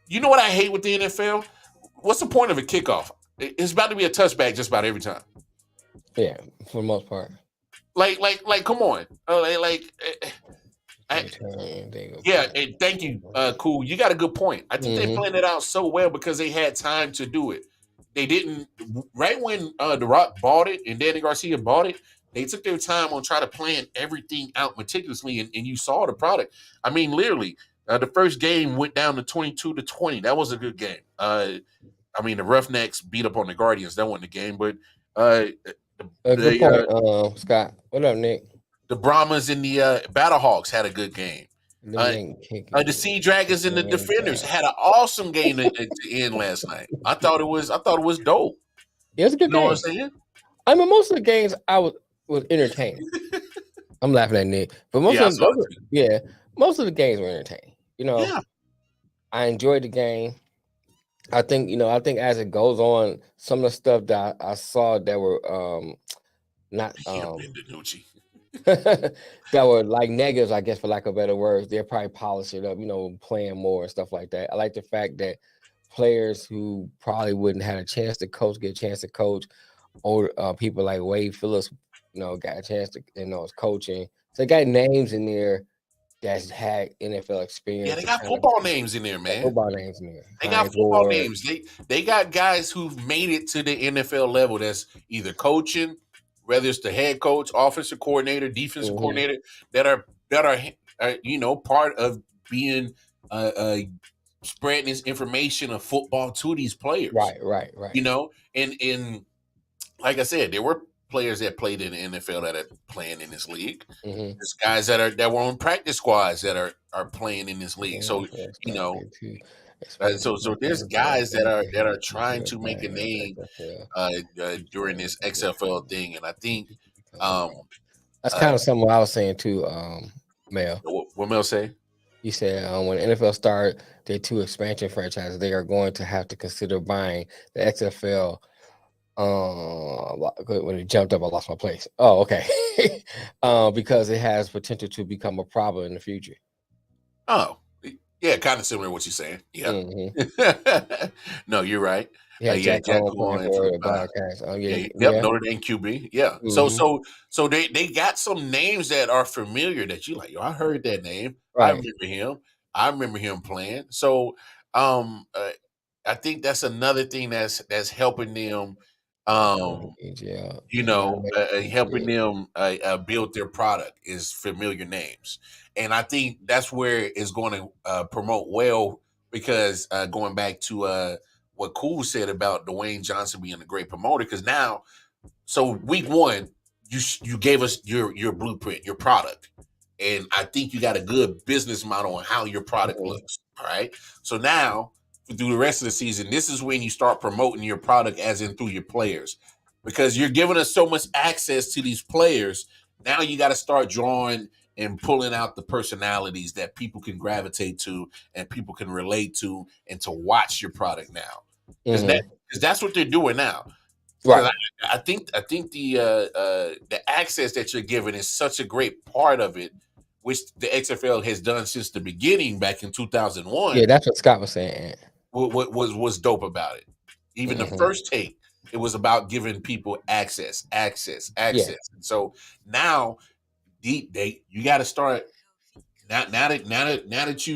A: you know what I hate with the NFL? What's the point of a kickoff? It's about to be a touchback just about every time.
B: Yeah, for the most part.
A: Like, come on. And thank you, Cool. You got a good point. I think they planned it out so well because they had time to do it. They didn't right when The Rock bought it and Danny Garcia bought it. They took their time on trying to plan everything out meticulously, and you saw the product. I mean, literally, the first game went down to 22-20. That was a good game. I mean, the Roughnecks beat up on the Guardians. That wasn't the game, but
B: good point, Scott. What up, Nick?
A: The Brahmas and the Battlehawks had a good game. The Sea Dragons and the Defenders had an awesome game at end last night. I thought it was dope.
B: Yeah, it was a good game.
A: Know what I'm saying?
B: I mean, most of the games I was entertained. I'm laughing at Nick, but most of the games were entertaining. You know, I enjoyed the game. I think as it goes on, some of the stuff that I saw that were not that were like negatives, I guess, for lack of better words, they'll probably polish it up, playing more and stuff like that. I like the fact that players who probably wouldn't have a chance to coach get a chance to coach. Older people like Wade Phillips, got a chance to, is coaching. So they got names in there that's had NFL experience.
A: Yeah, they got football names in there, man.
B: Football names in there.
A: They got football names. They got guys who've made it to the NFL level that's either coaching, whether it's the head coach, offensive coordinator, defensive coordinator, that are part of being spreading this information of football to these players.
B: Right.
A: And like I said, there were players that played in the NFL that are playing in this league. There's guys that were on practice squads that are playing in this league. So so there's guys that are trying to make a name during this XFL thing, and I think
B: that's kind of something I was saying too, Mel.
A: What Mel say?
B: He said when the NFL start their 2 expansion franchises, they are going to have to consider buying the XFL. When it jumped up, I lost my place. Oh, okay. Because it has potential to become a problem in the future.
A: Oh, yeah, kind of similar to what you're saying. Yeah. No, you're right.
B: Yeah, Jack Cohen for the podcast.
A: Notre Dame QB. Yeah. So they got some names that are familiar that you like. Yo, I heard that name. Right. I remember him playing. So I think that's another thing that's helping them. Helping them build their product is familiar names, and I think that's where it's going to promote well. Because going back to what Cool said about Dwayne Johnson being a great promoter, because now, so week 1, you gave us your blueprint, your product, and I think you got a good business model on how your product looks. All right, so now, through the rest of the season, this is when you start promoting your product, as in through your players, because you're giving us so much access to these players. Now you got to start drawing and pulling out the personalities that people can gravitate to and people can relate to, and to watch your product now, because that's what they're doing now. Right. I think the access that you're giving is such a great part of it, which the XFL has done since the beginning back in 2001.
B: Yeah, that's what Scott was saying.
A: What was dope about it? Even the first take, it was about giving people access. Yeah. And so now, you got to start. Now that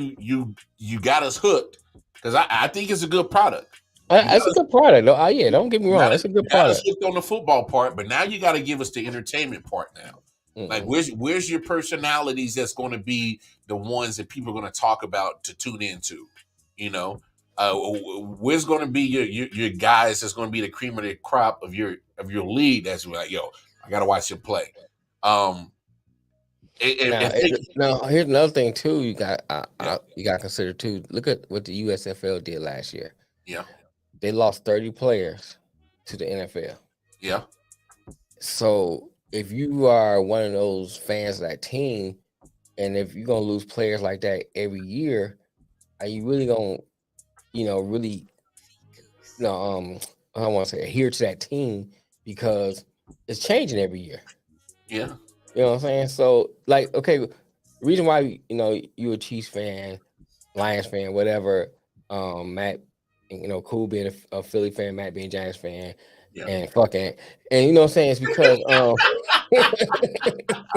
A: you got us hooked, because I think it's a good product.
B: It's a good product, though. Yeah, don't get me wrong. It's a good product.
A: Hooked on the football part, but now you got to give us the entertainment part now. Like, where's your personalities that's going to be the ones that people are going to talk about to tune into? Where's going to be your guys that's going to be the cream of the crop of your league? That's like, yo, I got to watch him play.
B: Now, here's another thing too. You got to consider too. Look at what the USFL did last year.
A: Yeah,
B: they lost 30 players to the NFL.
A: Yeah.
B: So if you are one of those fans of that team, and if you're gonna lose players like that every year, are you really gonna, I don't want to say adhere to that team, because it's changing every year.
A: Yeah.
B: You know what I'm saying? So, like, okay, the reason why, you a Chiefs fan, Lions fan, whatever, Matt, Cool being a Philly fan, Matt being a Giants fan, and fucking, and you know what I'm saying? It's because
A: I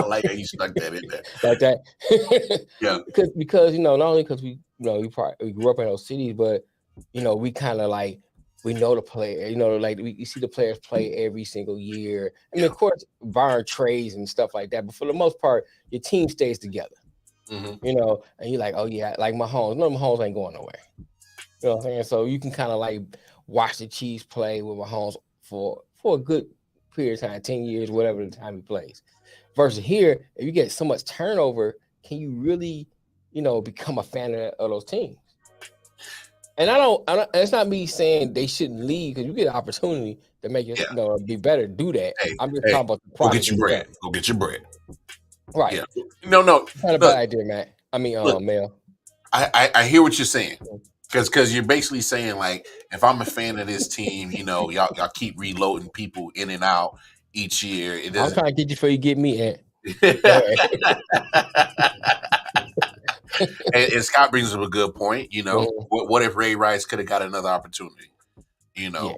A: like how you stuck that in there.
B: Like that.
A: Yeah.
B: Because not only because we grew up in those cities, but we kind of like, we know the player, like we see the players play every single year. I mean, of course, barring trades and stuff like that, but for the most part, your team stays together. And you're like, oh yeah, like Mahomes. No, Mahomes ain't going nowhere. You know what I'm saying? So you can kind of like watch the Chiefs play with Mahomes for a good period of time, 10 years, whatever the time he plays. Versus here, if you get so much turnover, can you really, become a fan of those teams? And I don't. It's not me saying they shouldn't leave, because you get an opportunity to make it, be better. Do that. I'm just talking about the product.
A: Go get your bread. Go get your bread.
B: Right.
A: Yeah. No.
B: Not a bad idea, Matt. I mean, Mel.
A: I hear what you're saying, Because you're basically saying, like, if I'm a fan of this team, y'all keep reloading people in and out each year. It
B: I'm
A: doesn't.
B: trying to get you before you get me at.
A: And Scott brings up a good point.
B: Mhm.
A: What if Ray Rice could have got another opportunity?
B: Yeah.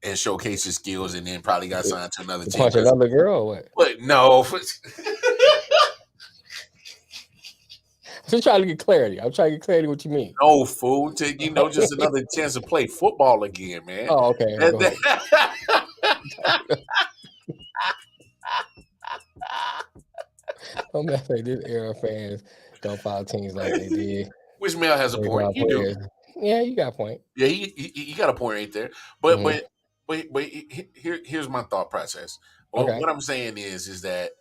A: And showcase his skills, and then probably got signed to another
B: To
A: team.
B: punch another girl or what?
A: But no.
B: I'm just trying to get clarity. I'm trying to get clarity what you mean.
A: No, fool. To just another chance to play football again, man.
B: Oh, okay. Go ahead. I'm not saying this era fans don't follow teams like they did.
A: Which Mel has a point. You do.
B: Yeah, you got a point.
A: Yeah, you got a point right there. But here's my thought process.
B: Okay.
A: What I'm saying is that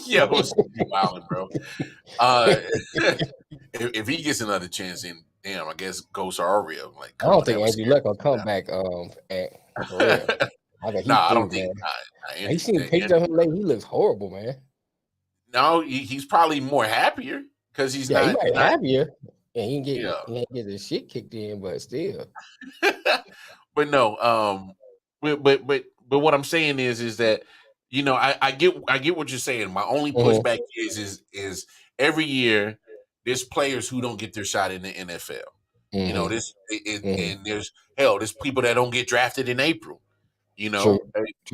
A: yeah, what's wilding, bro. If he gets another chance, then damn, I guess ghosts are real. Like,
B: I don't think Andrew Luck will come back. For real.
A: I don't think.
B: He seen pictures of him lately. He looks horrible, man.
A: No, he's probably more happier because he's
B: He
A: not
B: happier. Yeah, he can get his shit kicked in, but still.
A: But no, but what I'm saying is that I get what you're saying. My only pushback is every year there's players who don't get their shot in the NFL. And there's people that don't get drafted in April.
B: True.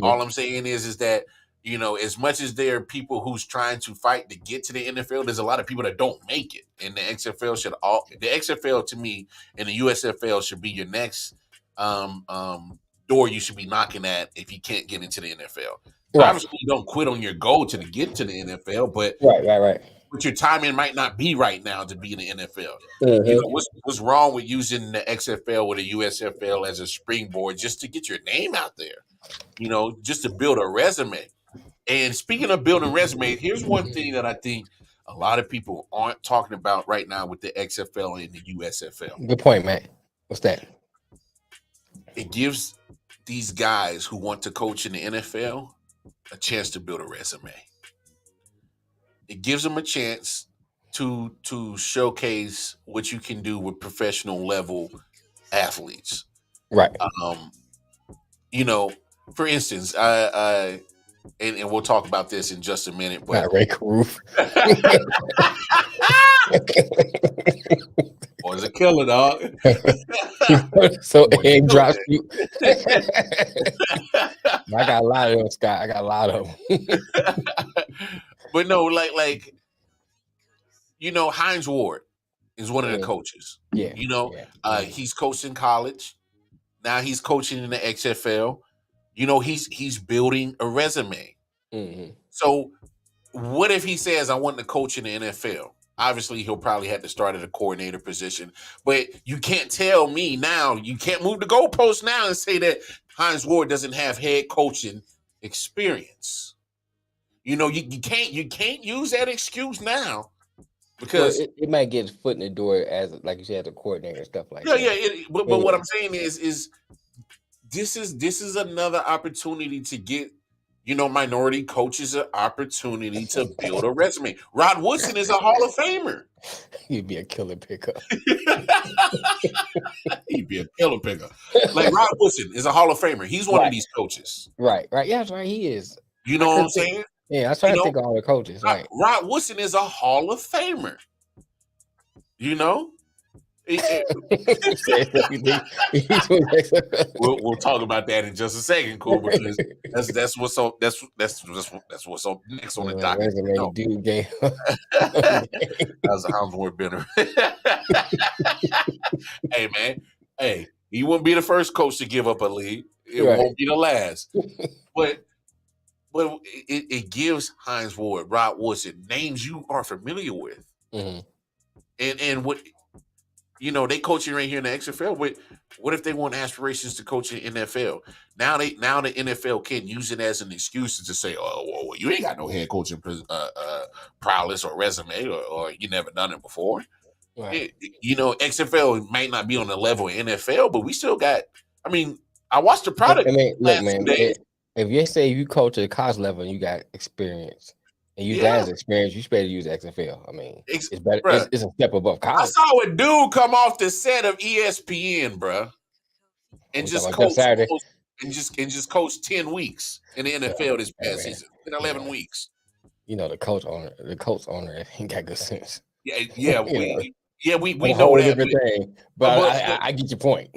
A: All I'm saying is that as much as there are people who's trying to fight to get to the NFL, there's a lot of people that don't make it. And the XFL to me and the USFL should be your next door you should be knocking at if you can't get into the NFL.
B: Right.
A: Obviously, you don't quit on your goal to get to the NFL, but
B: right.
A: But your timing might not be right now to be in the NFL.
B: Mm-hmm.
A: What's wrong with using the XFL or the USFL as a springboard just to get your name out there? Just to build a resume. And speaking of building resumes, here's one thing that I think a lot of people aren't talking about right now with the XFL and the USFL.
B: Good point, man. What's that?
A: It gives these guys who want to coach in the NFL a chance to build a resume. It gives them a chance to showcase what you can do with professional level athletes.
B: Right.
A: For instance, and we'll talk about this in just a minute. But
B: Ray Caruth.
A: Boy's a killer, dog.
B: So egg drops you. I got a lot of them, Scott. I got a lot of them.
A: But no, like Hines Ward is one of the coaches.
B: Yeah.
A: He's coached in college. Now he's coaching in the XFL. He's building a resume.
B: Mm-hmm.
A: So what if he says, I want to coach in the NFL? Obviously, he'll probably have to start at a coordinator position. But you can't tell me now, you can't move the goalpost now and say that Hines Ward doesn't have head coaching experience. You can't use that excuse now. Because
B: it might get his foot in the door as, like you said, as a coordinator and stuff like that.
A: But what I'm saying is this is another opportunity to get minority coaches an opportunity to build a resume. Rod Woodson is a Hall of Famer.
B: He'd be a killer pickup.
A: He'd be a killer pickup. Like Rod Woodson is a Hall of Famer. He's one of these coaches.
B: Right. Yeah, that's right. He is.
A: You know what I'm saying?
B: Yeah, I was trying to think of all the coaches. Right.
A: Rod Woodson is a Hall of Famer. We'll talk about that in just a second, cool. Because that's what's up. That's what's up next on the docket. That's a Hines Ward Benner. Hey man, he wouldn't be the first coach to give up a lead. It won't be the last. But it gives Hines Ward, Rod Woodson, names you are familiar with.
B: Mm-hmm.
A: And what they coaching right here in the XFL. What if they want aspirations to coach in the NFL? Now the NFL can use it as an excuse to say, "Oh, well, you ain't got no head coaching prowess or resume, or you never done it before."
B: Right.
A: XFL might not be on the level of NFL, but we still got. I mean, I watched the product.
B: Look, man. If you say you coach at college level, and you got experience. and use that as experience, you better use XFL. I mean, it's better.
A: Bruh,
B: It's a step above
A: I
B: college.
A: saw a dude come off the set of ESPN, bruh, and just coach and just coach 10 weeks in the NFL this past season. In 11 weeks.
B: You know, the coach owner ain't got good sense.
A: Yeah, we
B: a
A: know
B: whole
A: that.
B: Different thing, but I get your point.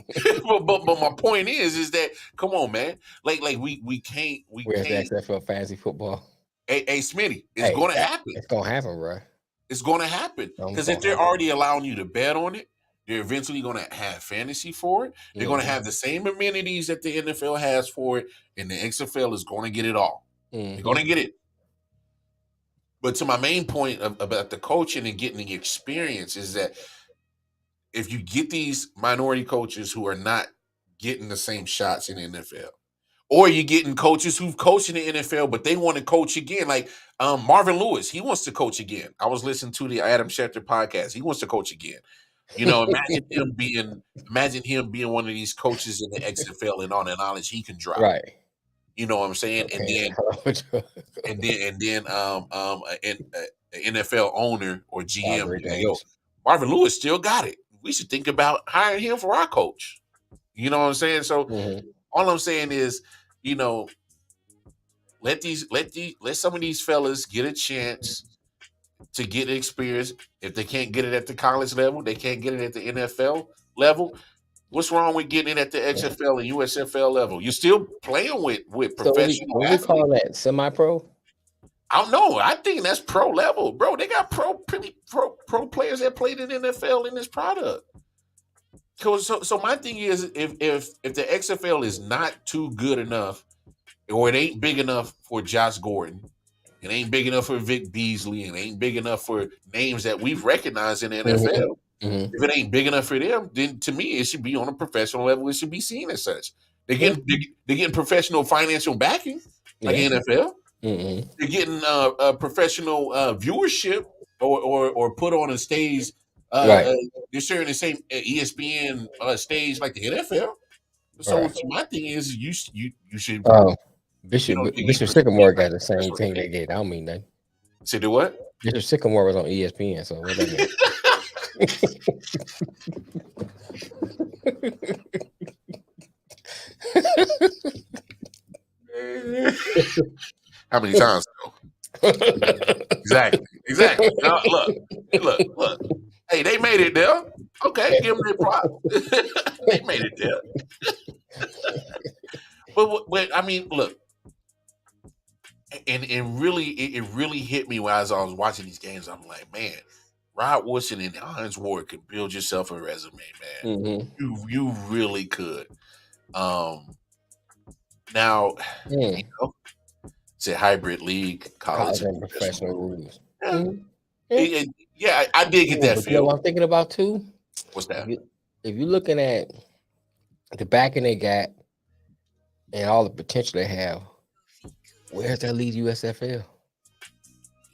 A: but my point is that come on, man. Like we can't.
B: Where's the XFL fantasy football?
A: Hey, Smitty, it's going to happen.
B: It's going to happen, bro.
A: It's going to happen because if they're already allowing you to bet on it, they're eventually going to have fantasy for it. They're going to have the same amenities that the NFL has for it, and the XFL is going to get it all. They're going to get it. But to my main point about the coaching and getting the experience is that if you get these minority coaches who are not getting the same shots in the NFL, or you're getting coaches who've coached in the NFL, but they want to coach again, like Marvin Lewis, he wants to coach again. I was listening to the Adam Schefter podcast. He wants to coach again. You know, imagine him being one of these coaches in the XFL and all the knowledge he can drop.
B: Right.
A: You know what I'm saying?
B: Okay.
A: And then an NFL owner or GM, yo, Marvin Lewis still got it. We should think about hiring him for our coach. You know what I'm saying? So all I'm saying is, you know, let some of these fellas get a chance to get experience. If they can't get it at the college level, they can't get it at the NFL level. What's wrong with getting it at the XFL and USFL level? You're still playing with professional athletes.
B: We call that semi-pro?
A: I don't know. I think that's pro level, bro. They got pro players that played in NFL in this product. So my thing is, if the XFL is not too good enough, or it ain't big enough for Josh Gordon, it ain't big enough for Vic Beasley, and it ain't big enough for names that we've recognized in the NFL. If it ain't big enough for them, then to me it should be on a professional level. It should be seen as such. They're getting professional financial backing, like NFL. They're getting a professional viewership or put on a stage. They're sharing the same ESPN stage like the NFL. So my thing is, you should.
B: Bishop Sycamore got the same thing they did. I don't mean that.
A: Say the what?
B: Bishop Sycamore was on ESPN. So what that mean?
A: How many times? Exactly. Look. Hey, they made it there. Okay, give them their props. They made it there. But I mean, look, and really, it really hit me as I was watching these games. I'm like, man, Rod Woodson and Hines Ward could build yourself a resume, man. You really could. Now, you know, it's a hybrid league, college and professional rules. Yeah, I did get that feel.
B: You know what I'm thinking about too?
A: What's that?
B: If you're looking at the backing they got and all the potential they have, where's that lead USFL?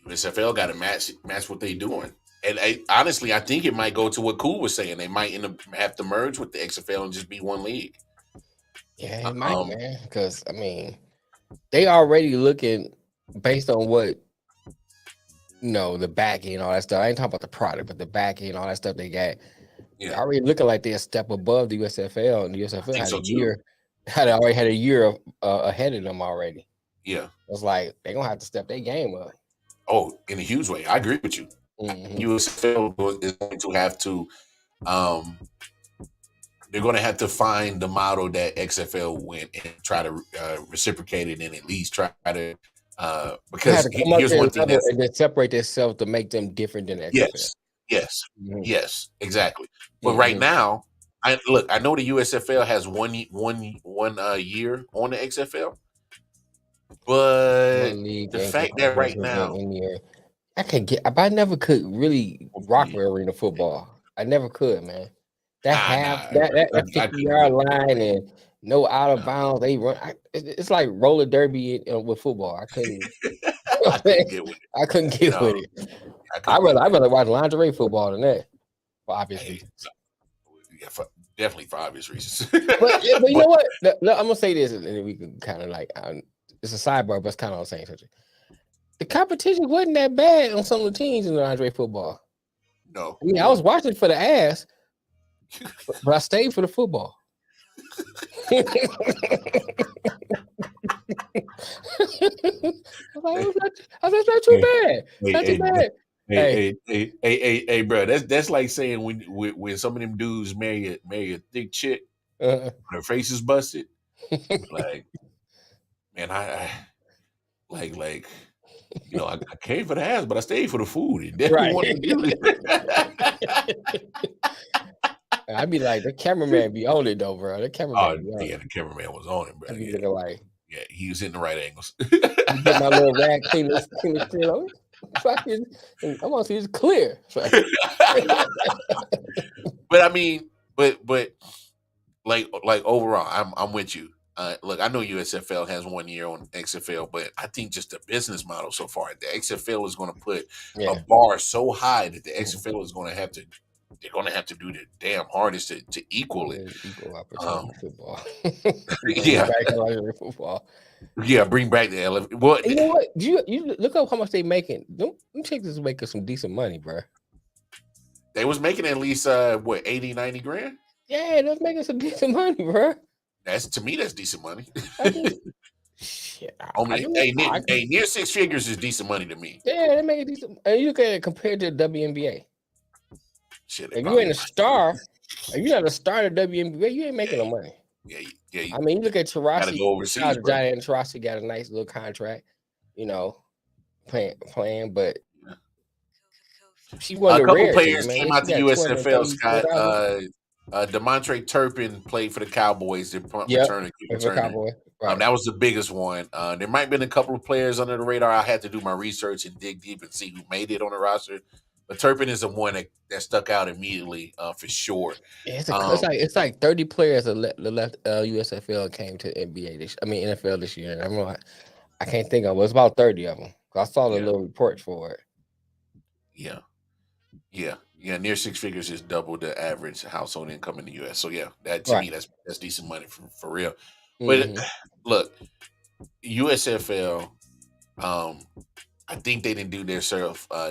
A: USFL got to match what they're doing. And honestly, I think it might go to what Cool was saying. They might have to merge with the XFL and just be one league.
B: Yeah, it might, man. Because, I mean, they already looking based on what, you know, the backing and all that stuff. I ain't talking about the product, but the backing and all that stuff they got. Yeah. Already looking like they're a step above the USFL. And the USFL already had a year ahead of them already.
A: Yeah.
B: It's like they're going to have to step their game up.
A: Oh, in a huge way. I agree with you. USFL is going to have to they're going to have to find the model that XFL went and try to reciprocate it and at least try to because here's one thing
B: that separate themselves to make them different than XFL.
A: Yes, exactly. But right now, I know the USFL has one year on the XFL, but the fact that right now
B: I never could really rock with arena football. I never could, man. That 50-yard line and no out of bounds. They run. It's like roller derby with football. I couldn't. I couldn't get with it. I'd rather watch lingerie football than that. For obvious reasons.
A: Yeah, definitely for obvious reasons.
B: but you know what? No, I'm gonna say this, and then we can kind of like it's a sidebar, but it's kind of on the same subject. The competition wasn't that bad on some of the teams in the Andre football.
A: No.
B: I mean, I was watching for the ass, but I stayed for the football. I was like, that's not too bad. Not too bad.
A: Hey, bro. That's like saying when some of them dudes marry a thick chick, her face is busted. Like, man, I like. You know, I came for the ass, but I stayed for the food. And definitely wanted to do it.
B: I'd be like, the cameraman be on it though, bro. The cameraman.
A: The cameraman was on it, bro.
B: I'd be looking like,
A: he was in the right angles.
B: Get my little rag, clean the screen. I want to see it's clear.
A: But I mean, but like overall, I'm with you. Look, I know USFL has 1 year on XFL, but I think just the business model so far, the XFL is going to put a bar so high that the XFL is going to have to. They're going to have to do their damn hardest to equal it.
B: Equal opportunity football. Football.
A: Yeah, bring back the LF. Well,
B: you know what? You look up how much they making. Them chicks is making some decent money, bro.
A: They was making at least 80, 90 grand.
B: Yeah, they was making some decent money, bro.
A: To me, that's decent money.
B: Shit,
A: near six figures is decent money to me.
B: Yeah, they make it decent. And you look at it compared to the WNBA.
A: Shit,
B: if you ain't a star, if you're not a star in the WNBA, you ain't making no money.
A: Yeah.
B: I mean, you look at Taurasi.
A: Go overseas,
B: Giant Taurasi got a nice little contract, playing, but she won
A: a
B: the
A: couple
B: rare
A: players
B: thing,
A: came out the USFL. Scott DeMontre Turpin played for the Cowboys. They're returning. Right. That was the biggest one. There might have been a couple of players under the radar. I had to do my research and dig deep and see who made it on the roster. But Turpin is the one that stuck out immediately for sure.
B: Yeah, it's like 30 players that left USFL and came to NFL this year. And I'm like, I can't think of it. It's about 30 of them. I saw the little report for it.
A: Yeah. Near six figures is double the average household income in the U.S. So that to me that's decent money for real. But look, USFL, I think they didn't do their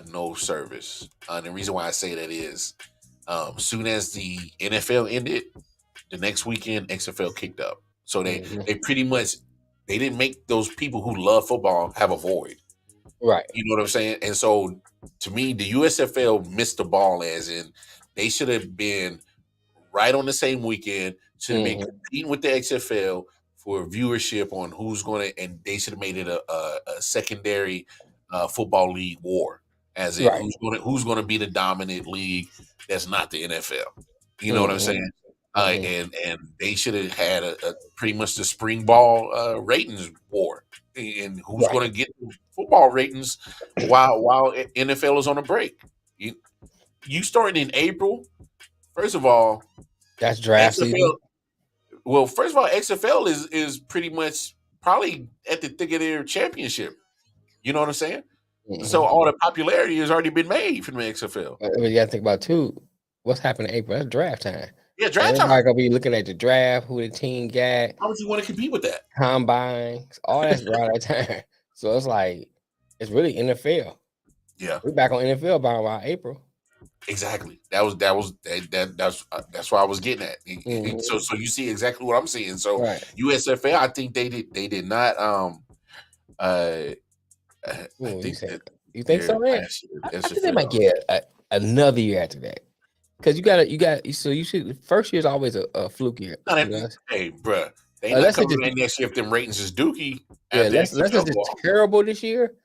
A: no service. The reason why I say that is, soon as the NFL ended, the next weekend XFL kicked up. So they pretty much they didn't make those people who love football have a void.
B: Right.
A: You know what I'm saying? And so to me, the USFL missed the ball, as in they should have been right on the same weekend, should have been competing with the XFL for viewership on who's going to, and they should have made it a secondary football league war, as in who's going to be the dominant league that's not the NFL. You know what I'm saying? And they should have had a pretty much the spring ball ratings war, and who's going to get football ratings while NFL is on a break. You starting in April. First of all,
B: that's draft season.
A: Well, first of all, XFL is pretty much probably at the thick of their championship. You know what I'm saying? So all the popularity has already been made from the XFL.
B: You got to think about too. What's happening in April? That's draft time.
A: Yeah, draft time.
B: Everybody gonna be looking at the draft, who the team got.
A: How would you want to compete with that?
B: Combines, all that's around that time. So it's like it's really NFL.
A: Yeah,
B: we're back on NFL by around April.
A: Exactly. That's what I was getting at. So you see exactly what I'm seeing. So USFL, I think they did not.
B: You think so, man? I think they might get another year after that. Because you got so you should first year is always a fluke year.
A: Hey, bro, they not coming back next year if them ratings is dookie.
B: Yeah, unless it's terrible this year.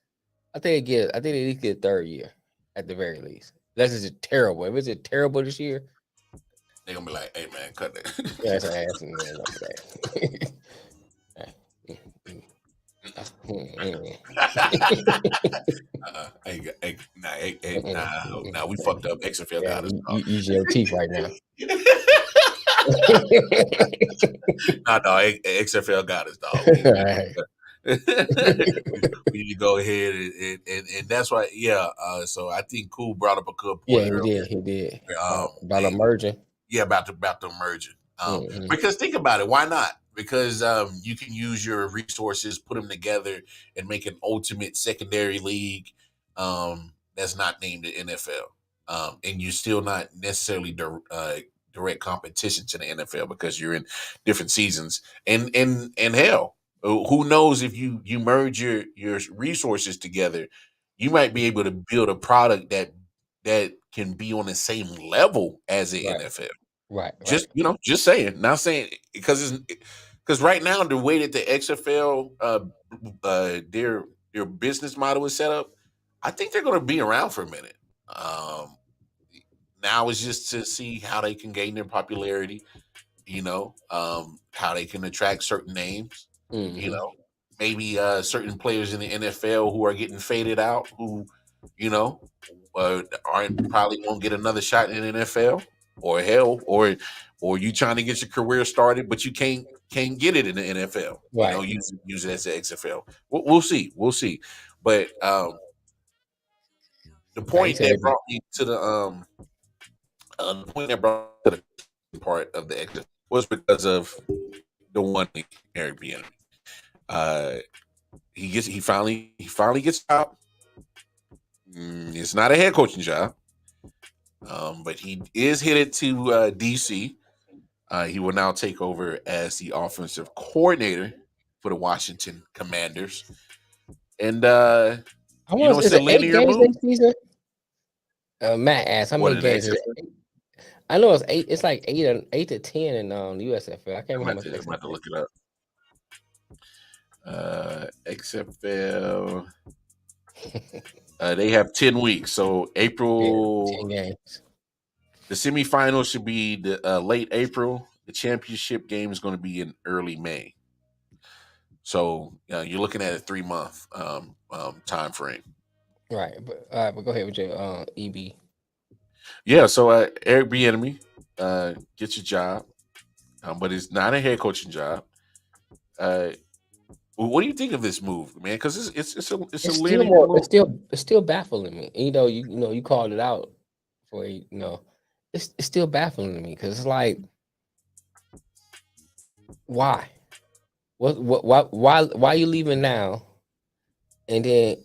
B: I think they at least get a third year at the very least. Unless it's terrible. If it's terrible this year,
A: they're gonna be like, "Hey man, cut that."
B: Yeah, that's an ass and man up that.
A: Nah, we fucked up. XFL got us.
B: You using your teeth right now.
A: Nah, XFL got us, dog. We need to go ahead and that's why. Yeah. So I think Cool brought up a good point.
B: Yeah, he did. About emerging.
A: Yeah, about the emerging. Because think about it, why not? because you can use your resources, put them together, and make an ultimate secondary league that's not named the NFL, and you're still not necessarily direct competition to the NFL because you're in different seasons. And hell, who knows if you merge your resources together, you might be able to build a product that can be on the same level as the
B: Right.
A: NFL.
B: Right.
A: Just just saying, not saying because right now the way that the XFL their business model is set up, I think they're going to be around for a minute. Um, Now is just to see how they can gain their popularity. How they can attract certain names. You
B: Mm-hmm.
A: know, maybe certain players in the NFL who are getting faded out, who you know aren't probably won't get another shot in the NFL, or hell, or you trying to get your career started, but you can't get it in the NFL.
B: Right.
A: Use it as the XFL. We'll see, But the
B: Like you
A: point that
B: said,
A: brought me to the point that brought me to the part of the XFL was because of the one thing, Eric Bieniemy. Uh, he finally gets out. It's not a head coaching job, but he is headed to DC. He will now take over as the offensive coordinator for the Washington Commanders, and
B: I want
A: it's
B: is
A: a
B: it 8
A: linear
B: games
A: move.
B: next season? Matt asked how
A: What
B: many
A: an
B: games is
A: XFL.
B: it? I know it's 8. It's like 8 to 10 in the USFL. I can't remember how much
A: I'm about to
B: XFL.
A: look it up. XFL. They have 10 weeks, so
B: Yeah,
A: April.
B: 10 games.
A: The semifinals should be the late April. The championship game is going to be in early May. So you're looking at a 3-month time frame.
B: Right, but go ahead with your EB.
A: Yeah. So Eric Bieniemy gets your job, but it's not a head coaching job. Uh, what do you think of this move, man? Because it's a
B: It's still
A: linear
B: more.
A: move.
B: It's still baffling me. You know, you called it out for it's still baffling to me because it's like, why? Why you leaving now, and then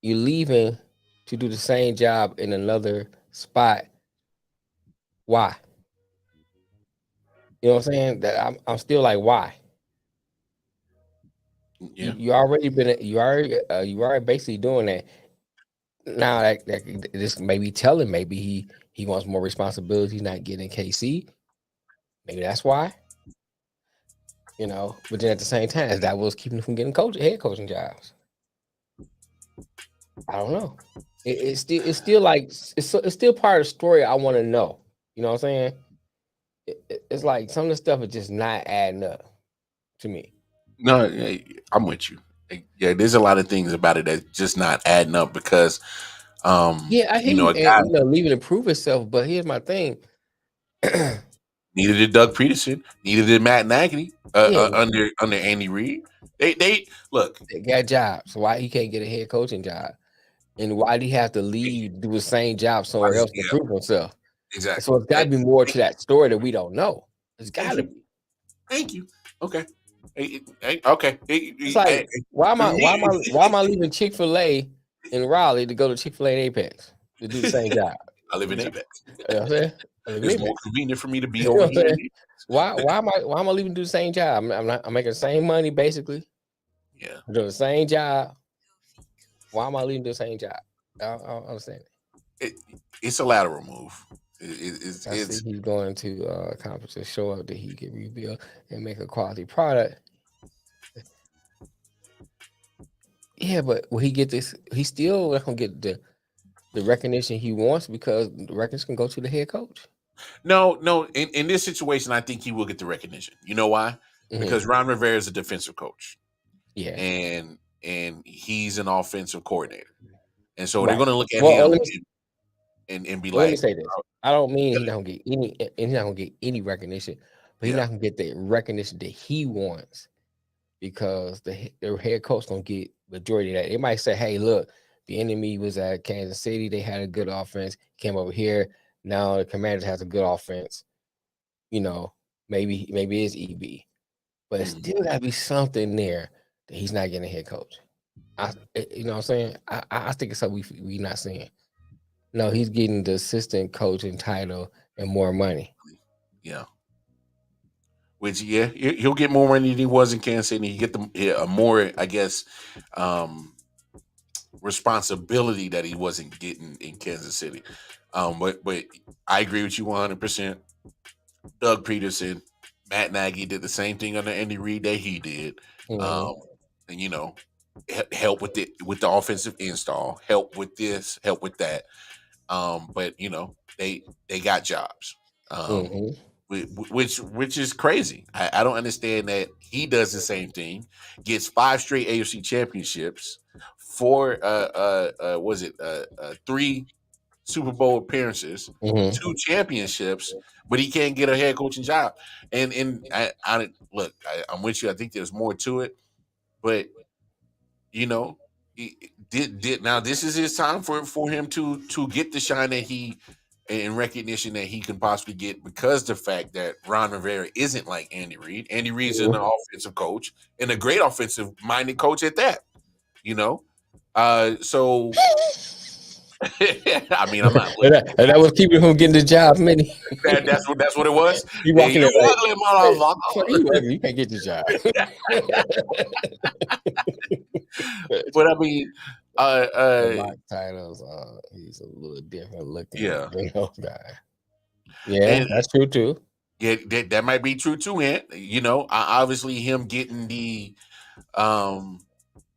B: you leaving to do the same job in another spot? Why? You know what I'm saying? That I'm still like, why?
A: Yeah.
B: You already you already basically doing that. Now that this may be telling, maybe he wants more responsibility, not getting KC. Maybe that's why. But then at the same time, that was keeping him from getting head coaching jobs. I don't know. It's still like it's still part of the story I want to know. You know what I'm saying? It's like some of the stuff is just not adding up to me.
A: No, I'm with you. Yeah, there's a lot of things about it that's just not adding up because,
B: Yeah, I hear you,
A: a
B: and
A: guy
B: leaving to prove itself. But here's my thing.
A: needed a Doug Peterson, needed a Matt Nagy
B: Yeah,
A: under Andy Reid. They look.
B: they got jobs. So why he can't get a head coaching job? And why do he have to leave, do the same job somewhere else to
A: Yeah,
B: prove himself?
A: exactly.
B: So it's got to be more to that story that we don't know. It's got to be.
A: Thank you. Okay. Okay.
B: It's like, why am I leaving Chick-fil-A in Raleigh to go to Chick-fil-A in Apex to do the same job?
A: I live in Apex.
B: You know what I'm saying? I live in
A: It's more
B: Apex.
A: convenient for me to be
B: You know
A: over
B: what I'm
A: here.
B: saying? Why am I leaving to do the same job? I'm making the same money basically.
A: Yeah.
B: I'm doing the same job. Why am I leaving to do the same job? I don't understand.
A: It's a lateral move.
B: I see he's going to conferences, show up that he can rebuild and make a quality product. Yeah, but will he get this? He still not gonna get the recognition he wants because the recognition can go to the head coach.
A: No. In this situation, I think he will get the recognition. You know why?
B: Mhm.
A: Because Ron Rivera is a defensive coach.
B: Yeah,
A: and he's an offensive coordinator, and so
B: right.
A: they're going to look at
B: Well,
A: him and be
B: let me
A: like,
B: say this. I don't mean he's not gonna get any, and he's not gonna get any recognition, but he's
A: Yeah.
B: not gonna get the recognition that he wants because the head coach gonna get majority of that. They might say, "Hey, look, the enemy was at Kansas City. They had a good offense. Came over here. Now the Commanders has a good offense. Maybe it's EB." but it still got to be something there that he's not getting a head coach. You know what I'm saying? I think it's something we not seeing. No, he's getting the assistant coaching title and more money.
A: Yeah. Which, yeah, he'll get more money than he was in Kansas City. He get the more, I guess, responsibility that he wasn't getting in Kansas City. But I agree with you 100%. Doug Peterson, Matt Nagy did the same thing under Andy Reid that he did. And help with the offensive install, help with this, help with that. But they got jobs. Which is crazy. I don't understand that he does the same thing, gets 5 straight AFC championships, 3 Super Bowl appearances, 2 championships, but he can't get a head coaching job. And I'm with you. I think there's more to it, but now this is his time for him to get the shine that he and recognition that he can possibly get, because the fact that Ron Rivera isn't like Andy Reid. Andy Reid's an offensive coach and a great offensive minded coach at that. So I mean, I'm not.
B: And that was keeping him from getting the job, man.
A: That's what it was.
B: You walking
A: ugly
B: motherfucker. You can't get the job.
A: But I mean,
B: titles. He's a little different looking.
A: Yeah.
B: Guy. Yeah, that's true too.
A: Yeah, that might be true too, Ant. Obviously him getting the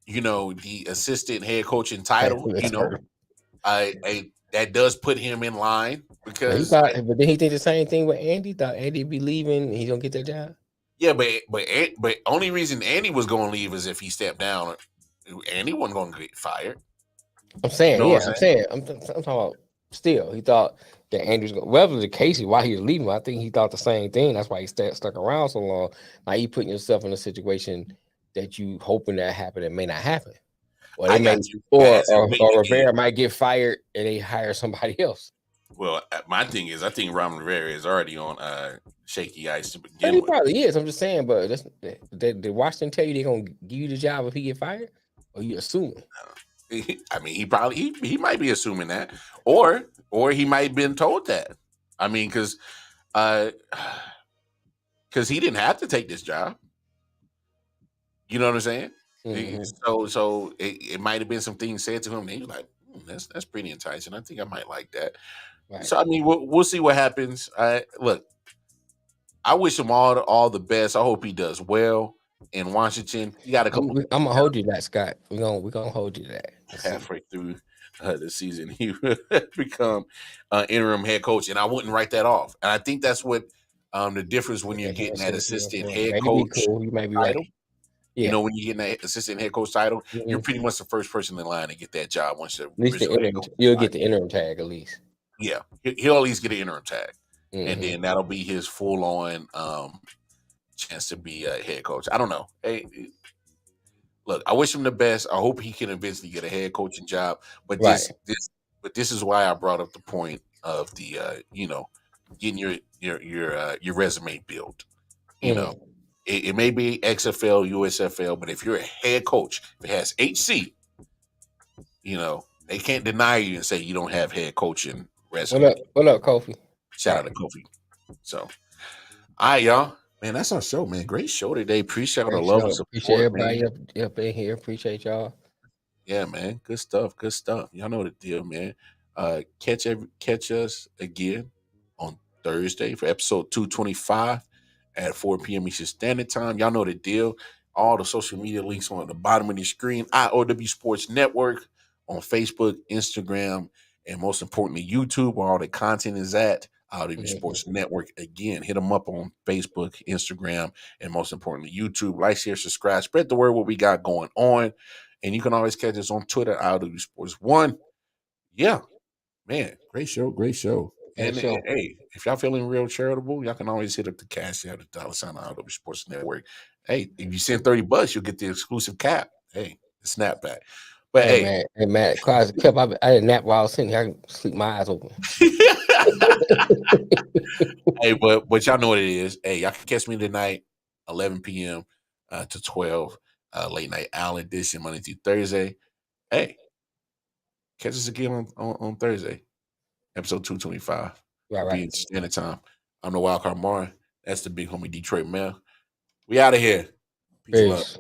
A: the assistant head coaching title, that does put him in line, because
B: but then he did the same thing with Andy. Thought Andy'd be leaving and he don't get that job.
A: Yeah, but only reason Andy was going to leave is if he stepped down. Andy wasn't going to get fired.
B: I'm saying, I'm talking about. Still, he thought that Andy was going. Whatever the case, why he was leaving, I think he thought the same thing. That's why he stuck around so long. Now you putting yourself in a situation that you hoping that happen, it may not happen. Or Rivera might get fired and they hire somebody else.
A: Well, my thing is, I think Ron Rivera is already on shaky ice to begin
B: with. He probably is. I'm just saying, but did Washington tell you they're gonna give you the job if he get fired? Or you assuming?
A: I mean, he might be assuming that, or he might have been told that. I mean, because he didn't have to take this job. You know what I'm saying? So it might have been some things said to him, and he was like, "That's pretty enticing. I think I might like that." Right. So I mean, we'll see what happens. Look, I wish him all the best. I hope he does well in Washington. You got a couple.
B: I'm gonna hold you to that, Scott. We're gonna hold you to that.
A: Halfway through the season, he will become interim head coach, and I wouldn't write that off. And I think that's what the difference when you're getting that assistant head coach.
B: Cool. You might be right.
A: Yeah. When you get that assistant head coach title, you're pretty much the first person in line to get that job. Once
B: you'll get the interim tag at least.
A: Yeah, he'll at least get an interim tag, and then that'll be his full-on chance to be a head coach. I don't know. Hey, look, I wish him the best. I hope he can eventually get a head coaching job. But this is why I brought up the point of the getting your resume built. It may be XFL, USFL, but if you're a head coach, if it has HC, they can't deny you and say you don't have head coaching resume.
B: What up, Kofi?
A: Shout out to Kofi. So, all right, y'all. Man, that's our show, man. Great show today. Appreciate all the love and support.
B: Appreciate everybody up in here. Appreciate y'all.
A: Yeah, man. Good stuff. Good stuff. Y'all know the deal, man. Catch us again on Thursday for episode 225 at 4 p.m. Eastern Standard Time. Y'all know the deal. All the social media links on the bottom of the screen. I.O.W Sports Network on Facebook, Instagram, and most importantly, YouTube, where all the content is at. I.O.W Sports Network. Again, hit them up on Facebook, Instagram, and most importantly, YouTube. Like, share, subscribe. Spread the word what we got going on. And you can always catch us on Twitter, I.O.W Sports 1. Yeah, man, great show. And hey, if y'all feeling real charitable, y'all can always hit up the cash out at $sign I.O.W Sports Network. Hey, if you send $30, you'll get the exclusive cap. Hey, the snapback. But hey
B: man, I didn't nap while I was sitting here. I can sleep my eyes open.
A: Hey, but y'all know what it is. Hey, y'all can catch me tonight 11 p.m. To 12. Late Night Owl edition, Monday through Thursday. Hey, catch us again on Thursday, episode 225.
B: Right.
A: Being standard time. I'm the Wildcard Martin. That's the big homie Detroit Mel. We out of here. Peace.
B: Peace.